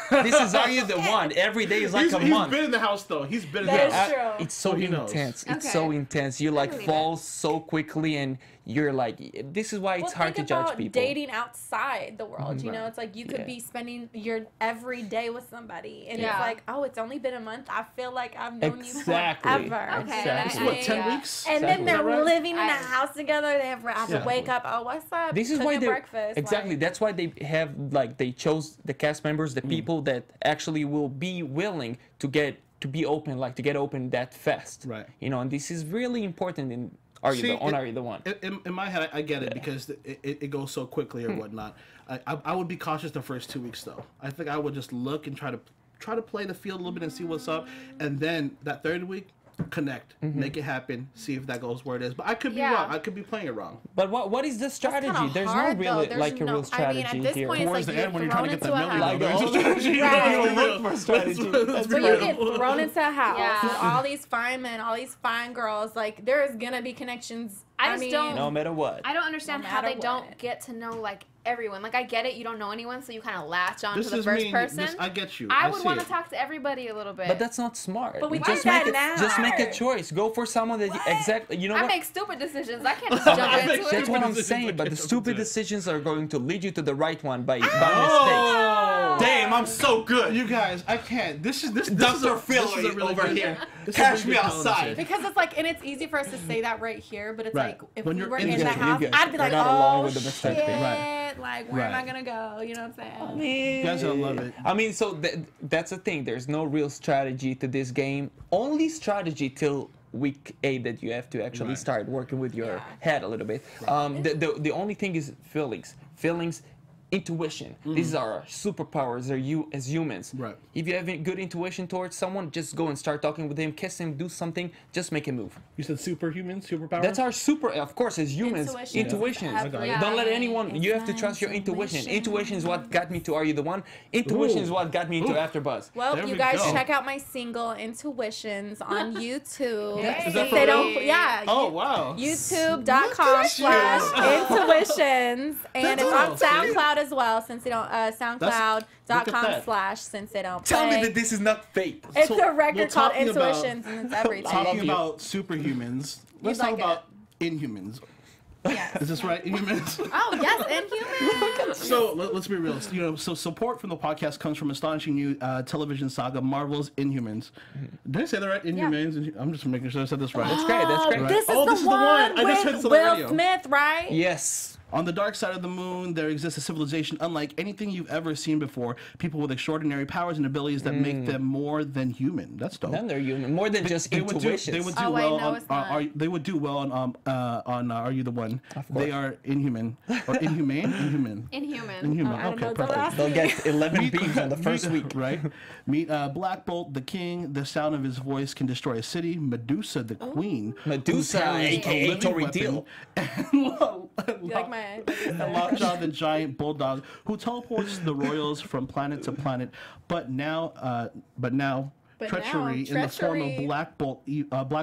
Speaker 3: this is Are You the One? Every day is like
Speaker 1: He's
Speaker 3: a month.
Speaker 1: been in the house though. He's been in
Speaker 4: That
Speaker 1: the
Speaker 4: is
Speaker 1: house.
Speaker 4: true.
Speaker 3: It's so
Speaker 1: So he knows.
Speaker 3: intense. It's
Speaker 5: Okay.
Speaker 3: so intense. You like
Speaker 5: believe
Speaker 3: fall so quickly, and you're like, this is why it's
Speaker 4: Well,
Speaker 3: hard to
Speaker 4: think
Speaker 3: judge
Speaker 4: about
Speaker 3: people.
Speaker 4: dating outside the world. You know, it's like you could
Speaker 3: Yeah.
Speaker 4: be spending your every day with somebody, and
Speaker 5: Yeah.
Speaker 4: it's like, oh, it's only been a month. I feel like I've known
Speaker 3: Exactly.
Speaker 4: you forever.
Speaker 5: Okay,
Speaker 3: Exactly.
Speaker 1: What, 10
Speaker 5: Yeah.
Speaker 1: weeks?
Speaker 4: And then
Speaker 3: Exactly.
Speaker 4: they're
Speaker 1: Is that right?
Speaker 4: living in a
Speaker 5: I-
Speaker 4: house together. They have to
Speaker 1: Yeah.
Speaker 4: wake up. Oh, what's up?
Speaker 3: This is why
Speaker 4: Cooking
Speaker 3: they
Speaker 4: breakfast.
Speaker 3: exactly.
Speaker 4: Like,
Speaker 3: That's why they have like they chose the cast members, the people that actually will be willing to get to get open that fast.
Speaker 1: Right.
Speaker 3: You know, and this is really important in Are You
Speaker 1: See,
Speaker 3: the One?
Speaker 1: it-
Speaker 3: Are You the One?
Speaker 1: In my head, I get it because it goes so quickly or whatnot. I would be cautious the first 2 weeks though. I think I would just look and try to play the field a little bit and see what's up, and then that third week, connect, make it happen, see if that goes where it is. But I could be
Speaker 5: Yeah.
Speaker 1: wrong. I could be playing it wrong.
Speaker 3: But what is the
Speaker 4: that's
Speaker 3: strategy?
Speaker 4: kinda
Speaker 3: There's
Speaker 4: hard,
Speaker 3: no
Speaker 4: though.
Speaker 3: really
Speaker 4: There's
Speaker 3: like a
Speaker 4: no-
Speaker 3: real strategy
Speaker 4: I mean, at this
Speaker 3: here.
Speaker 4: point, it's
Speaker 1: Towards
Speaker 4: like
Speaker 1: the
Speaker 4: you're
Speaker 1: end when you're trying to get
Speaker 4: thrown
Speaker 1: that
Speaker 4: into a
Speaker 1: million,
Speaker 4: house.
Speaker 1: though, there's a strategy.
Speaker 4: Right.
Speaker 1: You
Speaker 3: You
Speaker 1: know,
Speaker 3: look for strategy.
Speaker 1: Let's be
Speaker 4: When you
Speaker 1: real.
Speaker 4: get thrown into a house
Speaker 5: Yeah.
Speaker 4: with all these fine men, all these fine girls, like there's gonna be connections.
Speaker 5: I just
Speaker 4: mean,
Speaker 5: don't-
Speaker 3: No matter what.
Speaker 5: I don't understand
Speaker 4: No
Speaker 5: how they
Speaker 4: matter
Speaker 5: don't
Speaker 4: what.
Speaker 5: get to know like everyone. Like I get it, you don't know anyone, so you kind of latch on
Speaker 1: This
Speaker 5: to the
Speaker 1: is
Speaker 5: first
Speaker 1: me.
Speaker 5: person.
Speaker 1: I get you.
Speaker 5: I
Speaker 1: I
Speaker 5: would
Speaker 1: see
Speaker 5: want to
Speaker 1: it.
Speaker 5: talk to everybody a little bit.
Speaker 3: But that's not smart.
Speaker 4: But we
Speaker 3: just
Speaker 4: do that
Speaker 3: make
Speaker 4: now.
Speaker 3: Just make a choice. Go for someone that exactly. You know
Speaker 5: I
Speaker 3: what?
Speaker 5: make stupid decisions. I can't just jump
Speaker 1: I
Speaker 5: into
Speaker 1: make
Speaker 5: it.
Speaker 3: That's what I'm
Speaker 1: decisions
Speaker 3: saying.
Speaker 1: like
Speaker 3: But the
Speaker 1: that.
Speaker 3: stupid decisions are going to lead you to the right one by mistakes.
Speaker 1: Oh!
Speaker 3: Damn, I'm so good.
Speaker 1: You guys, I can't. This is
Speaker 3: Dr.
Speaker 1: this is a
Speaker 3: Phil
Speaker 1: really
Speaker 3: over
Speaker 1: good-
Speaker 3: here.
Speaker 1: this is a
Speaker 3: Cash
Speaker 1: really
Speaker 3: me
Speaker 1: good
Speaker 3: outside.
Speaker 1: conversation.
Speaker 4: Because it's like, and it's easy for us to say that right here, but it's
Speaker 1: Right.
Speaker 4: like if
Speaker 1: When
Speaker 4: we
Speaker 1: you're
Speaker 4: were
Speaker 1: in
Speaker 4: in
Speaker 1: the
Speaker 4: the
Speaker 1: game,
Speaker 4: house,
Speaker 3: you guys
Speaker 4: I'd be
Speaker 3: are
Speaker 4: like,
Speaker 3: not alone
Speaker 4: oh
Speaker 3: with the
Speaker 4: shit,
Speaker 3: mistake.
Speaker 4: like where am I
Speaker 1: Right.
Speaker 4: gonna go? You know what I'm saying?
Speaker 1: You guys are gonna love it.
Speaker 3: I mean, so that's the thing. There's no real strategy to this game. Only strategy till week 8 that you have to actually
Speaker 1: Right.
Speaker 3: start working with your
Speaker 4: Yeah.
Speaker 3: head a little bit. The only thing is feelings. Feelings intuition. These are our superpowers as humans.
Speaker 1: Right.
Speaker 3: If you have a good intuition towards someone, just go and start talking with him, kiss him, do something, just make him move.
Speaker 1: You said superhuman, superpower?
Speaker 3: That's our of course, as humans, intuition.
Speaker 4: Yeah.
Speaker 3: Don't let anyone, you have to trust your intuition. Intuition is what got me to Are You the One? Intuition is what got me into AfterBuzz.
Speaker 4: Well,
Speaker 1: There
Speaker 4: you
Speaker 1: we
Speaker 4: guys
Speaker 1: go.
Speaker 4: check out my single Intuitions on YouTube.
Speaker 1: Is that for
Speaker 4: They
Speaker 1: real?
Speaker 4: don't, yeah.
Speaker 1: Oh, wow.
Speaker 4: YouTube.com/Intuitions. And it's on
Speaker 1: Okay.
Speaker 4: SoundCloud as well, since they don't,
Speaker 1: Look at that.
Speaker 4: SoundCloud.com/since they don't
Speaker 3: Tell me
Speaker 4: play.
Speaker 3: that this is not fake.
Speaker 4: It's
Speaker 1: So,
Speaker 4: a record
Speaker 1: well,
Speaker 4: called
Speaker 1: talking about-
Speaker 4: Intuitions, and it's everything.
Speaker 1: Talking
Speaker 3: you.
Speaker 1: about superhumans, let's
Speaker 4: You'd
Speaker 1: talk
Speaker 4: like
Speaker 1: about Inhumans.
Speaker 4: Yes.
Speaker 1: Is this right? Inhumans?
Speaker 4: Oh, yes, Inhumans.
Speaker 1: So let's be real. You know, so support from the podcast comes from astonishing new television saga, Marvel's Inhumans. Did I say that right? Inhumans. I'm just making sure I said this right.
Speaker 3: That's great, that's great.
Speaker 1: Right.
Speaker 4: This is
Speaker 1: Oh,
Speaker 4: the
Speaker 1: this is the one.
Speaker 4: one
Speaker 1: I just heard this
Speaker 4: with
Speaker 1: on the
Speaker 4: Will
Speaker 1: radio.
Speaker 4: Smith, right?
Speaker 3: Yes.
Speaker 1: On the dark side of the moon, there exists a civilization unlike anything you've ever seen before. People with extraordinary powers and abilities that make them more than human. That's dope.
Speaker 3: Then they're human. More than just
Speaker 1: They would do,
Speaker 3: intuition.
Speaker 1: they would do
Speaker 4: Oh, wait,
Speaker 1: well
Speaker 4: no,
Speaker 1: on.
Speaker 4: it's not.
Speaker 1: They would do well on Are You the One? They are inhuman or inhumane, inhuman.
Speaker 5: Inhuman.
Speaker 1: Inhuman.
Speaker 4: I don't know
Speaker 1: Okay,
Speaker 4: the
Speaker 1: perfect.
Speaker 4: last
Speaker 3: They'll get 11 beams on the first week.
Speaker 1: Right? Meet Black Bolt, the king. The sound of his voice can destroy a city. Medusa, the queen.
Speaker 3: Medusa,
Speaker 1: who carries a
Speaker 3: aka
Speaker 1: living
Speaker 3: Tori
Speaker 1: weapon.
Speaker 3: Deal.
Speaker 4: You like my...
Speaker 1: And Lockjaw, the giant bulldog, who teleports the royals from planet to planet. But now treachery in the form of
Speaker 4: treachery.
Speaker 1: Black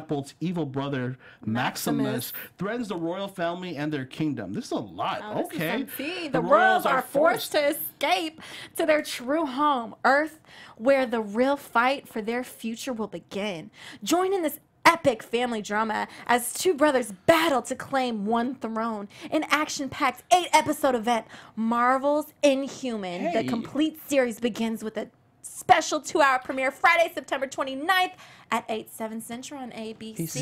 Speaker 1: Bolt's evil brother Maximus threatens the royal family and their kingdom. This is a lot.
Speaker 4: Oh, this is
Speaker 1: Okay.
Speaker 4: some tea. The royals are forced to escape to their true home, Earth, where the real fight for their future will begin. Join in this epic family drama as two brothers battle to claim one throne. An action-packed 8-episode event, Marvel's Inhuman.
Speaker 3: Hey.
Speaker 4: The complete series begins with a special 2-hour premiere Friday, September 29th at 8/7 Central on ABC.
Speaker 1: That's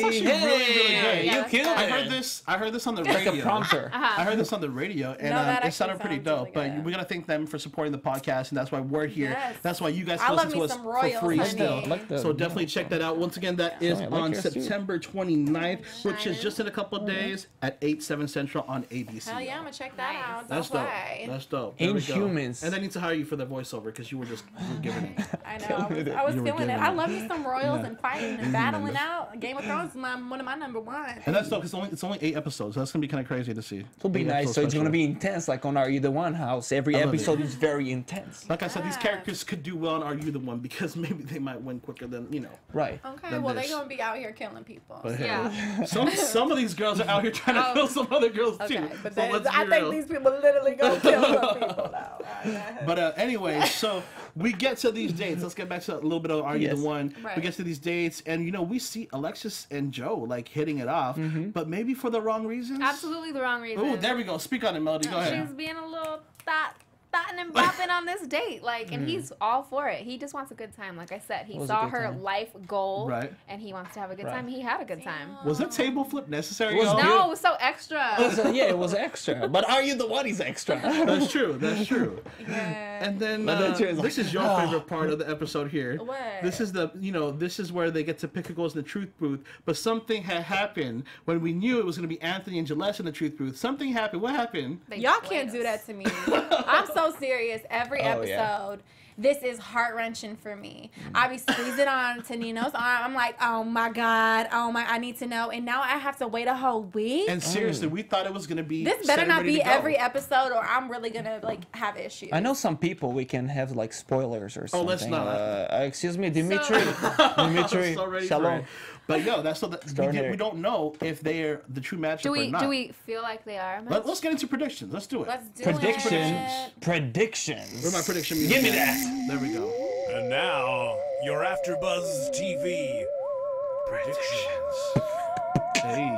Speaker 1: actually really, really good.
Speaker 3: You killed
Speaker 1: I
Speaker 3: it.
Speaker 1: heard this on the
Speaker 3: Like
Speaker 1: radio.
Speaker 3: a prompter.
Speaker 1: I heard this on the radio, and
Speaker 4: No, that
Speaker 1: it sounded
Speaker 4: actually
Speaker 1: pretty
Speaker 4: sounds
Speaker 1: dope.
Speaker 4: really
Speaker 1: But
Speaker 4: good.
Speaker 1: we gotta thank them for supporting the podcast, and that's why we're here.
Speaker 4: Yes.
Speaker 1: That's why you guys
Speaker 4: I
Speaker 1: can
Speaker 4: love
Speaker 1: listen to
Speaker 4: me
Speaker 1: us
Speaker 4: some
Speaker 1: for
Speaker 4: Royals,
Speaker 1: free
Speaker 4: honey.
Speaker 1: still.
Speaker 3: Like the-
Speaker 1: So definitely check that out. Once again, that is
Speaker 3: I like
Speaker 1: on
Speaker 3: your suit.
Speaker 1: September 29th, which is just in a couple of days at 8/7 Central on ABC.
Speaker 4: Hell yeah, I'm gonna check that out.
Speaker 1: That's
Speaker 4: Don't
Speaker 1: dope.
Speaker 4: play.
Speaker 1: That's dope. There we go.
Speaker 3: Inhumans.
Speaker 1: And I need to hire you for the voiceover because you were giving it.
Speaker 4: I know. I was
Speaker 1: You were
Speaker 4: feeling it.
Speaker 1: giving
Speaker 4: I
Speaker 1: it.
Speaker 4: love me some Royals and fighting and battling out. Game of Thrones is one of my number ones.
Speaker 1: And that's dope because it's only 8 episodes. So that's gonna be kind of crazy to see.
Speaker 3: It'll be
Speaker 1: 8
Speaker 3: nice.
Speaker 1: episode
Speaker 3: So it's going to
Speaker 1: special.
Speaker 3: be intense, like on Are You the One House. Every
Speaker 1: I love it.
Speaker 3: episode is very intense.
Speaker 1: Like I said, these characters could do well in Are You the One because maybe they might win quicker than
Speaker 3: Right.
Speaker 4: Okay,
Speaker 1: than
Speaker 4: well,
Speaker 1: this.
Speaker 4: they're gonna be out here killing people.
Speaker 1: But hey,
Speaker 5: Yeah.
Speaker 1: some of these girls are out here trying to kill some other girls too.
Speaker 4: Okay, but
Speaker 1: So
Speaker 4: then,
Speaker 1: let's be
Speaker 4: I think
Speaker 1: real.
Speaker 4: these people literally gonna kill some people now.
Speaker 1: But anyway, so we get to these dates. Let's get back to a little bit of Are You
Speaker 3: Yes.
Speaker 1: the One.
Speaker 4: Right.
Speaker 1: We get to these dates, and we see Alexis and Joe like hitting it off, but maybe for the wrong reasons.
Speaker 5: Absolutely the wrong reason.
Speaker 1: Oh, there we go. Speak on it, Melody. Go ahead.
Speaker 5: She's being a little thotting and bopping on this date, and he's all for it. He just wants a good time. Like I said, he
Speaker 3: Was a
Speaker 5: saw
Speaker 3: good
Speaker 5: her
Speaker 3: time.
Speaker 5: life goal,
Speaker 1: Right.
Speaker 5: and he wants to have a good
Speaker 3: Right.
Speaker 5: time. He had a good time.
Speaker 1: Was the table flip necessary?
Speaker 3: It was
Speaker 1: y'all?
Speaker 5: No, it was so extra.
Speaker 3: So, yeah, it was extra. But Are You the One is extra.
Speaker 1: That's true. That's true.
Speaker 4: Yeah.
Speaker 1: And then
Speaker 3: But then she was
Speaker 1: this
Speaker 3: like,
Speaker 1: is your favorite part of the episode here.
Speaker 4: What?
Speaker 1: This is this is where they get to pick who goes in the truth booth. But something had happened when we knew it was going to be Anthony and Gillette in the truth booth. Something happened. What happened?
Speaker 5: They
Speaker 4: Y'all
Speaker 5: played
Speaker 4: can't
Speaker 5: us.
Speaker 4: do that to me. I'm so serious. Every
Speaker 3: Oh,
Speaker 4: episode,
Speaker 3: yeah.
Speaker 4: this is heart wrenching for me. I be squeezing on to Nino's arm. I'm like, oh my God, I need to know. And now I have to wait a whole week.
Speaker 1: And seriously, we thought it was going to be.
Speaker 4: This
Speaker 1: set
Speaker 4: better
Speaker 1: and
Speaker 4: not
Speaker 1: ready
Speaker 4: be
Speaker 1: to go.
Speaker 4: every episode, or I'm really gonna have issues.
Speaker 3: I know some people we can have like spoilers or something.
Speaker 1: let's not.
Speaker 3: Excuse me, Dimitri. Dimitri.
Speaker 1: So ready for
Speaker 3: Shalom.
Speaker 1: it. But that's so that
Speaker 3: Extraordinary.
Speaker 1: we don't know if they're the true matchup
Speaker 5: Do
Speaker 1: or
Speaker 5: we
Speaker 1: not.
Speaker 5: do we feel like they are? Matt?
Speaker 1: Let's get into predictions. Let's do it.
Speaker 4: Let's do
Speaker 3: Predictions.
Speaker 4: it.
Speaker 3: Predictions.
Speaker 1: Where's my prediction music?
Speaker 3: Give me
Speaker 1: at?
Speaker 3: that.
Speaker 1: There we go.
Speaker 2: And now, your AfterBuzz TV predictions.
Speaker 1: Hey.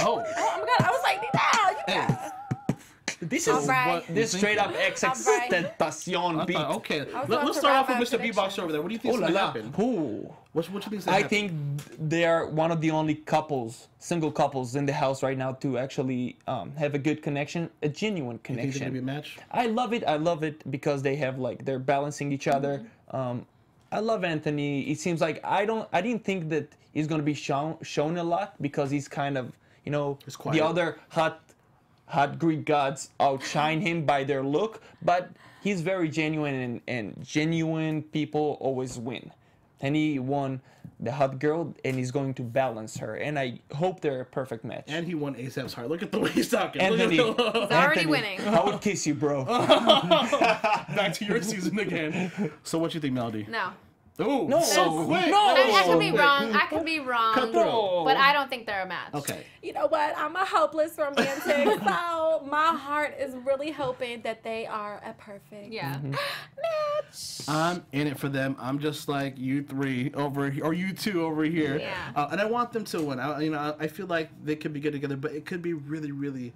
Speaker 1: Oh.
Speaker 4: Oh my God, I was like, Nino, you
Speaker 1: Hey.
Speaker 4: got.
Speaker 3: This
Speaker 4: All
Speaker 3: is
Speaker 4: right.
Speaker 1: what
Speaker 3: this
Speaker 1: you
Speaker 3: straight
Speaker 1: think?
Speaker 3: up XXXTentacion
Speaker 1: I
Speaker 3: beat.
Speaker 1: thought, okay.
Speaker 4: was
Speaker 1: Let's
Speaker 4: about to
Speaker 1: start off
Speaker 4: wrap
Speaker 1: with
Speaker 4: up
Speaker 1: Mr.
Speaker 4: the
Speaker 1: B-Box over there. What do you think
Speaker 3: Oh
Speaker 1: is
Speaker 3: la
Speaker 1: going to
Speaker 3: la.
Speaker 1: happen?
Speaker 3: Ooh.
Speaker 1: What you think is
Speaker 3: I
Speaker 1: going to
Speaker 3: think they are one of the only single couples in the house right now to actually have a good connection, a genuine
Speaker 1: You think it's going to be a
Speaker 3: connection.
Speaker 1: match?
Speaker 3: I love it because they have they're balancing each other. I love Anthony. It seems like I didn't think that he's gonna be shown a lot because he's kind of
Speaker 1: He's quiet.
Speaker 3: the other hot hot Greek gods outshine him by their look, but he's very genuine, and genuine people always win. And he won the hot girl, and he's going to balance her. And I hope they're a perfect match.
Speaker 1: And he won ASAP's heart. Look at the way he's talking.
Speaker 3: Anthony,
Speaker 1: Look at
Speaker 5: He's already winning.
Speaker 3: I would kiss you, bro.
Speaker 1: Back to your season again. So what you think, Melody?
Speaker 5: No.
Speaker 1: Ooh,
Speaker 3: No.
Speaker 1: so quick.
Speaker 3: No.
Speaker 5: I could be wrong. I could be wrong.
Speaker 1: Cutthroat.
Speaker 5: But I don't think they're a match.
Speaker 1: Okay.
Speaker 4: You know what? I'm a hopeless romantic, so my heart is really hoping that they are a perfect
Speaker 5: Yeah.
Speaker 4: match.
Speaker 1: I'm in it for them. I'm just like you three over here, or you two over here.
Speaker 5: Yeah.
Speaker 1: And I want them to win. I feel like they could be good together, but it could be really, really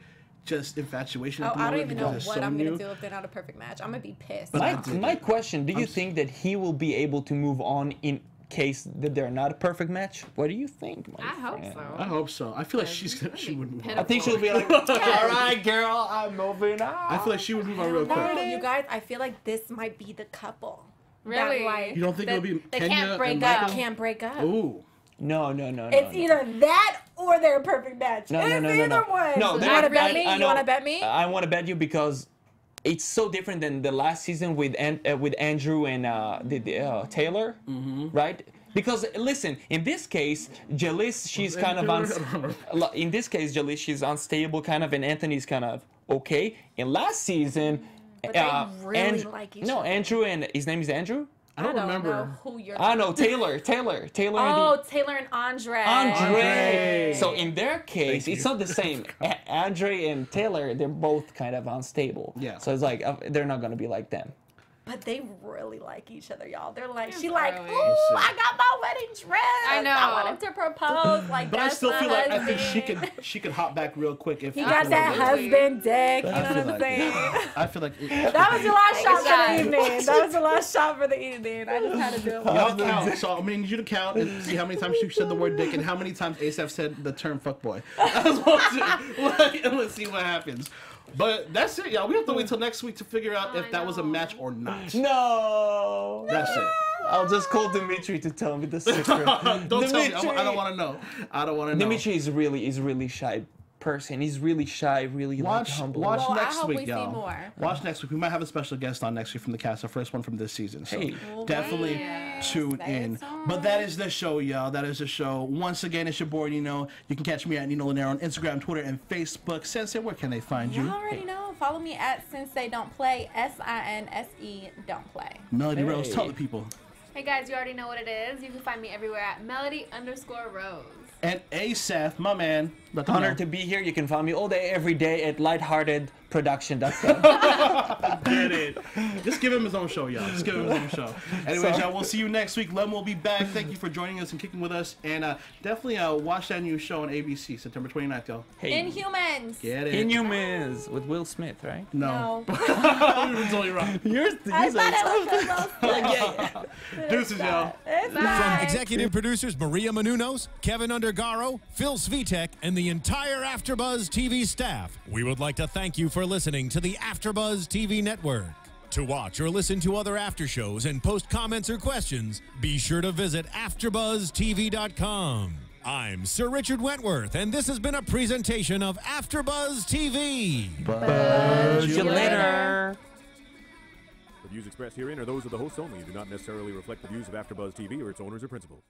Speaker 1: just infatuation.
Speaker 4: Oh,
Speaker 1: at the
Speaker 4: I don't
Speaker 1: moment
Speaker 4: even know
Speaker 1: because
Speaker 4: what
Speaker 1: they're so
Speaker 4: I'm gonna
Speaker 1: new.
Speaker 4: do if they're not a perfect match. I'm gonna be pissed.
Speaker 1: But
Speaker 3: My question, do you think that he will be able to move on in case that they're not a perfect match? What do you think, my
Speaker 5: I hope
Speaker 3: friend?
Speaker 1: I
Speaker 5: so.
Speaker 1: hope so. I feel like she would move on.
Speaker 3: I think she'll be like, all right, girl, I'm moving on.
Speaker 1: I feel like she would move on real
Speaker 4: No,
Speaker 1: quick.
Speaker 4: you guys, I feel like this might be the couple.
Speaker 5: Really?
Speaker 4: That, like,
Speaker 1: You don't think it'll be
Speaker 5: They
Speaker 1: Kenya
Speaker 5: can't break
Speaker 1: and
Speaker 5: up.
Speaker 1: Michael?
Speaker 4: can't break up.
Speaker 1: Ooh.
Speaker 3: No.
Speaker 4: It's either that or they're a perfect match.
Speaker 3: No,
Speaker 4: it's
Speaker 3: no,
Speaker 4: either one.
Speaker 3: No,
Speaker 4: you
Speaker 3: they're-
Speaker 4: want to bet me?
Speaker 3: I
Speaker 4: You
Speaker 3: know.
Speaker 4: want to bet me?
Speaker 3: I want to bet you because it's so different than the last season with Andrew and Taylor, right? Because listen, in this case, Jalisse, she's kind of in this case, Jalisse, she's unstable, kind of, and Anthony's kind of okay. In last season,
Speaker 4: But they really like each other.
Speaker 3: Andrew and his name is Andrew.
Speaker 1: I don't remember.
Speaker 4: know who you're
Speaker 3: I know Taylor.
Speaker 4: Oh, Taylor and Andre.
Speaker 3: Andre. So in their case, it's not the same. Andre and Taylor, they're both kind of unstable.
Speaker 1: Yeah.
Speaker 3: So it's like they're not gonna be like them.
Speaker 4: But they really like each other, y'all. They're like,
Speaker 5: Yeah,
Speaker 4: she like,
Speaker 5: probably.
Speaker 4: ooh, I got my wedding dress.
Speaker 5: I know.
Speaker 4: I wanted to propose. Like,
Speaker 1: But I
Speaker 4: that's
Speaker 1: still
Speaker 4: my
Speaker 1: feel like I
Speaker 4: husband.
Speaker 1: think she could hop back real quick if
Speaker 4: He got that
Speaker 5: Absolutely.
Speaker 4: husband dick. You
Speaker 1: I
Speaker 4: know
Speaker 1: feel
Speaker 4: what I'm
Speaker 1: like-
Speaker 4: saying?
Speaker 1: I feel like
Speaker 4: That was your last shot for
Speaker 5: shot.
Speaker 4: the evening. That was the last shot for the evening. I just had to do it.
Speaker 1: y'all count. So I mean, you to count and see how many times she said the word dick and how many times ASAP said the term fuckboy. And let's see what happens. But that's it, y'all. We have to wait till next week to figure out if that was a match or not.
Speaker 3: No.
Speaker 1: That's it.
Speaker 3: I'll just call Dimitri to tell me the secret.
Speaker 1: Don't tell me.
Speaker 3: Dimitri.
Speaker 1: I don't want to know. I don't want to know.
Speaker 3: Dimitri is really shy person. He's really shy, really like humble.
Speaker 1: Watch
Speaker 4: Well, I
Speaker 1: next
Speaker 4: hope
Speaker 1: week,
Speaker 4: we see
Speaker 1: y'all.
Speaker 4: more.
Speaker 1: Watch next week. We might have a special guest on next week from the cast, our first one from this season. So
Speaker 3: Hey.
Speaker 1: definitely tune
Speaker 4: Stay
Speaker 1: in.
Speaker 4: tuned.
Speaker 1: But that is the show, y'all. That is the show. Once again, it's your boy Nino. You can catch me at Nino Llanera on Instagram, Twitter, and Facebook. Sensei, where can they find you?
Speaker 4: You already know. Follow me at Sensei Don't Play. SINSE Don't Play.
Speaker 1: Melody
Speaker 3: Hey.
Speaker 1: Rose, tell the people.
Speaker 5: Hey guys, you already know what it is. You can find me everywhere at Melody_Rose.
Speaker 1: And Asaph, my man. Let them
Speaker 3: Honored
Speaker 1: know.
Speaker 3: to be here. You can find me all day, every day at lightheartedproduction.com.
Speaker 1: Get it. Just give him his own show, y'all. Just give him his own show. Anyways, y'all, we'll see you next week. Lem will be back. Thank you for joining us and kicking with us. And definitely watch that new show on ABC, September 29th, y'all.
Speaker 3: Hey,
Speaker 4: Inhumans.
Speaker 1: Get it?
Speaker 3: Inhumans with Will Smith, right?
Speaker 1: No.
Speaker 4: No.
Speaker 1: You're totally wrong.
Speaker 4: I thought it was
Speaker 1: Deuces, y'all.
Speaker 4: It's
Speaker 7: From
Speaker 4: not.
Speaker 7: executive producers Maria Menounos, Kevin Undergaro, Phil Svitek, and the entire AfterBuzz TV staff, we would like to thank you for listening to the AfterBuzz TV network. To watch or listen to other after shows and post comments or questions, be sure to visit AfterBuzzTV.com. I'm Sir Richard Wentworth, and this has been a presentation of AfterBuzz TV.
Speaker 3: See you later.
Speaker 8: The views expressed herein are those of the hosts only and do not necessarily reflect the views of AfterBuzz TV or its owners or principals.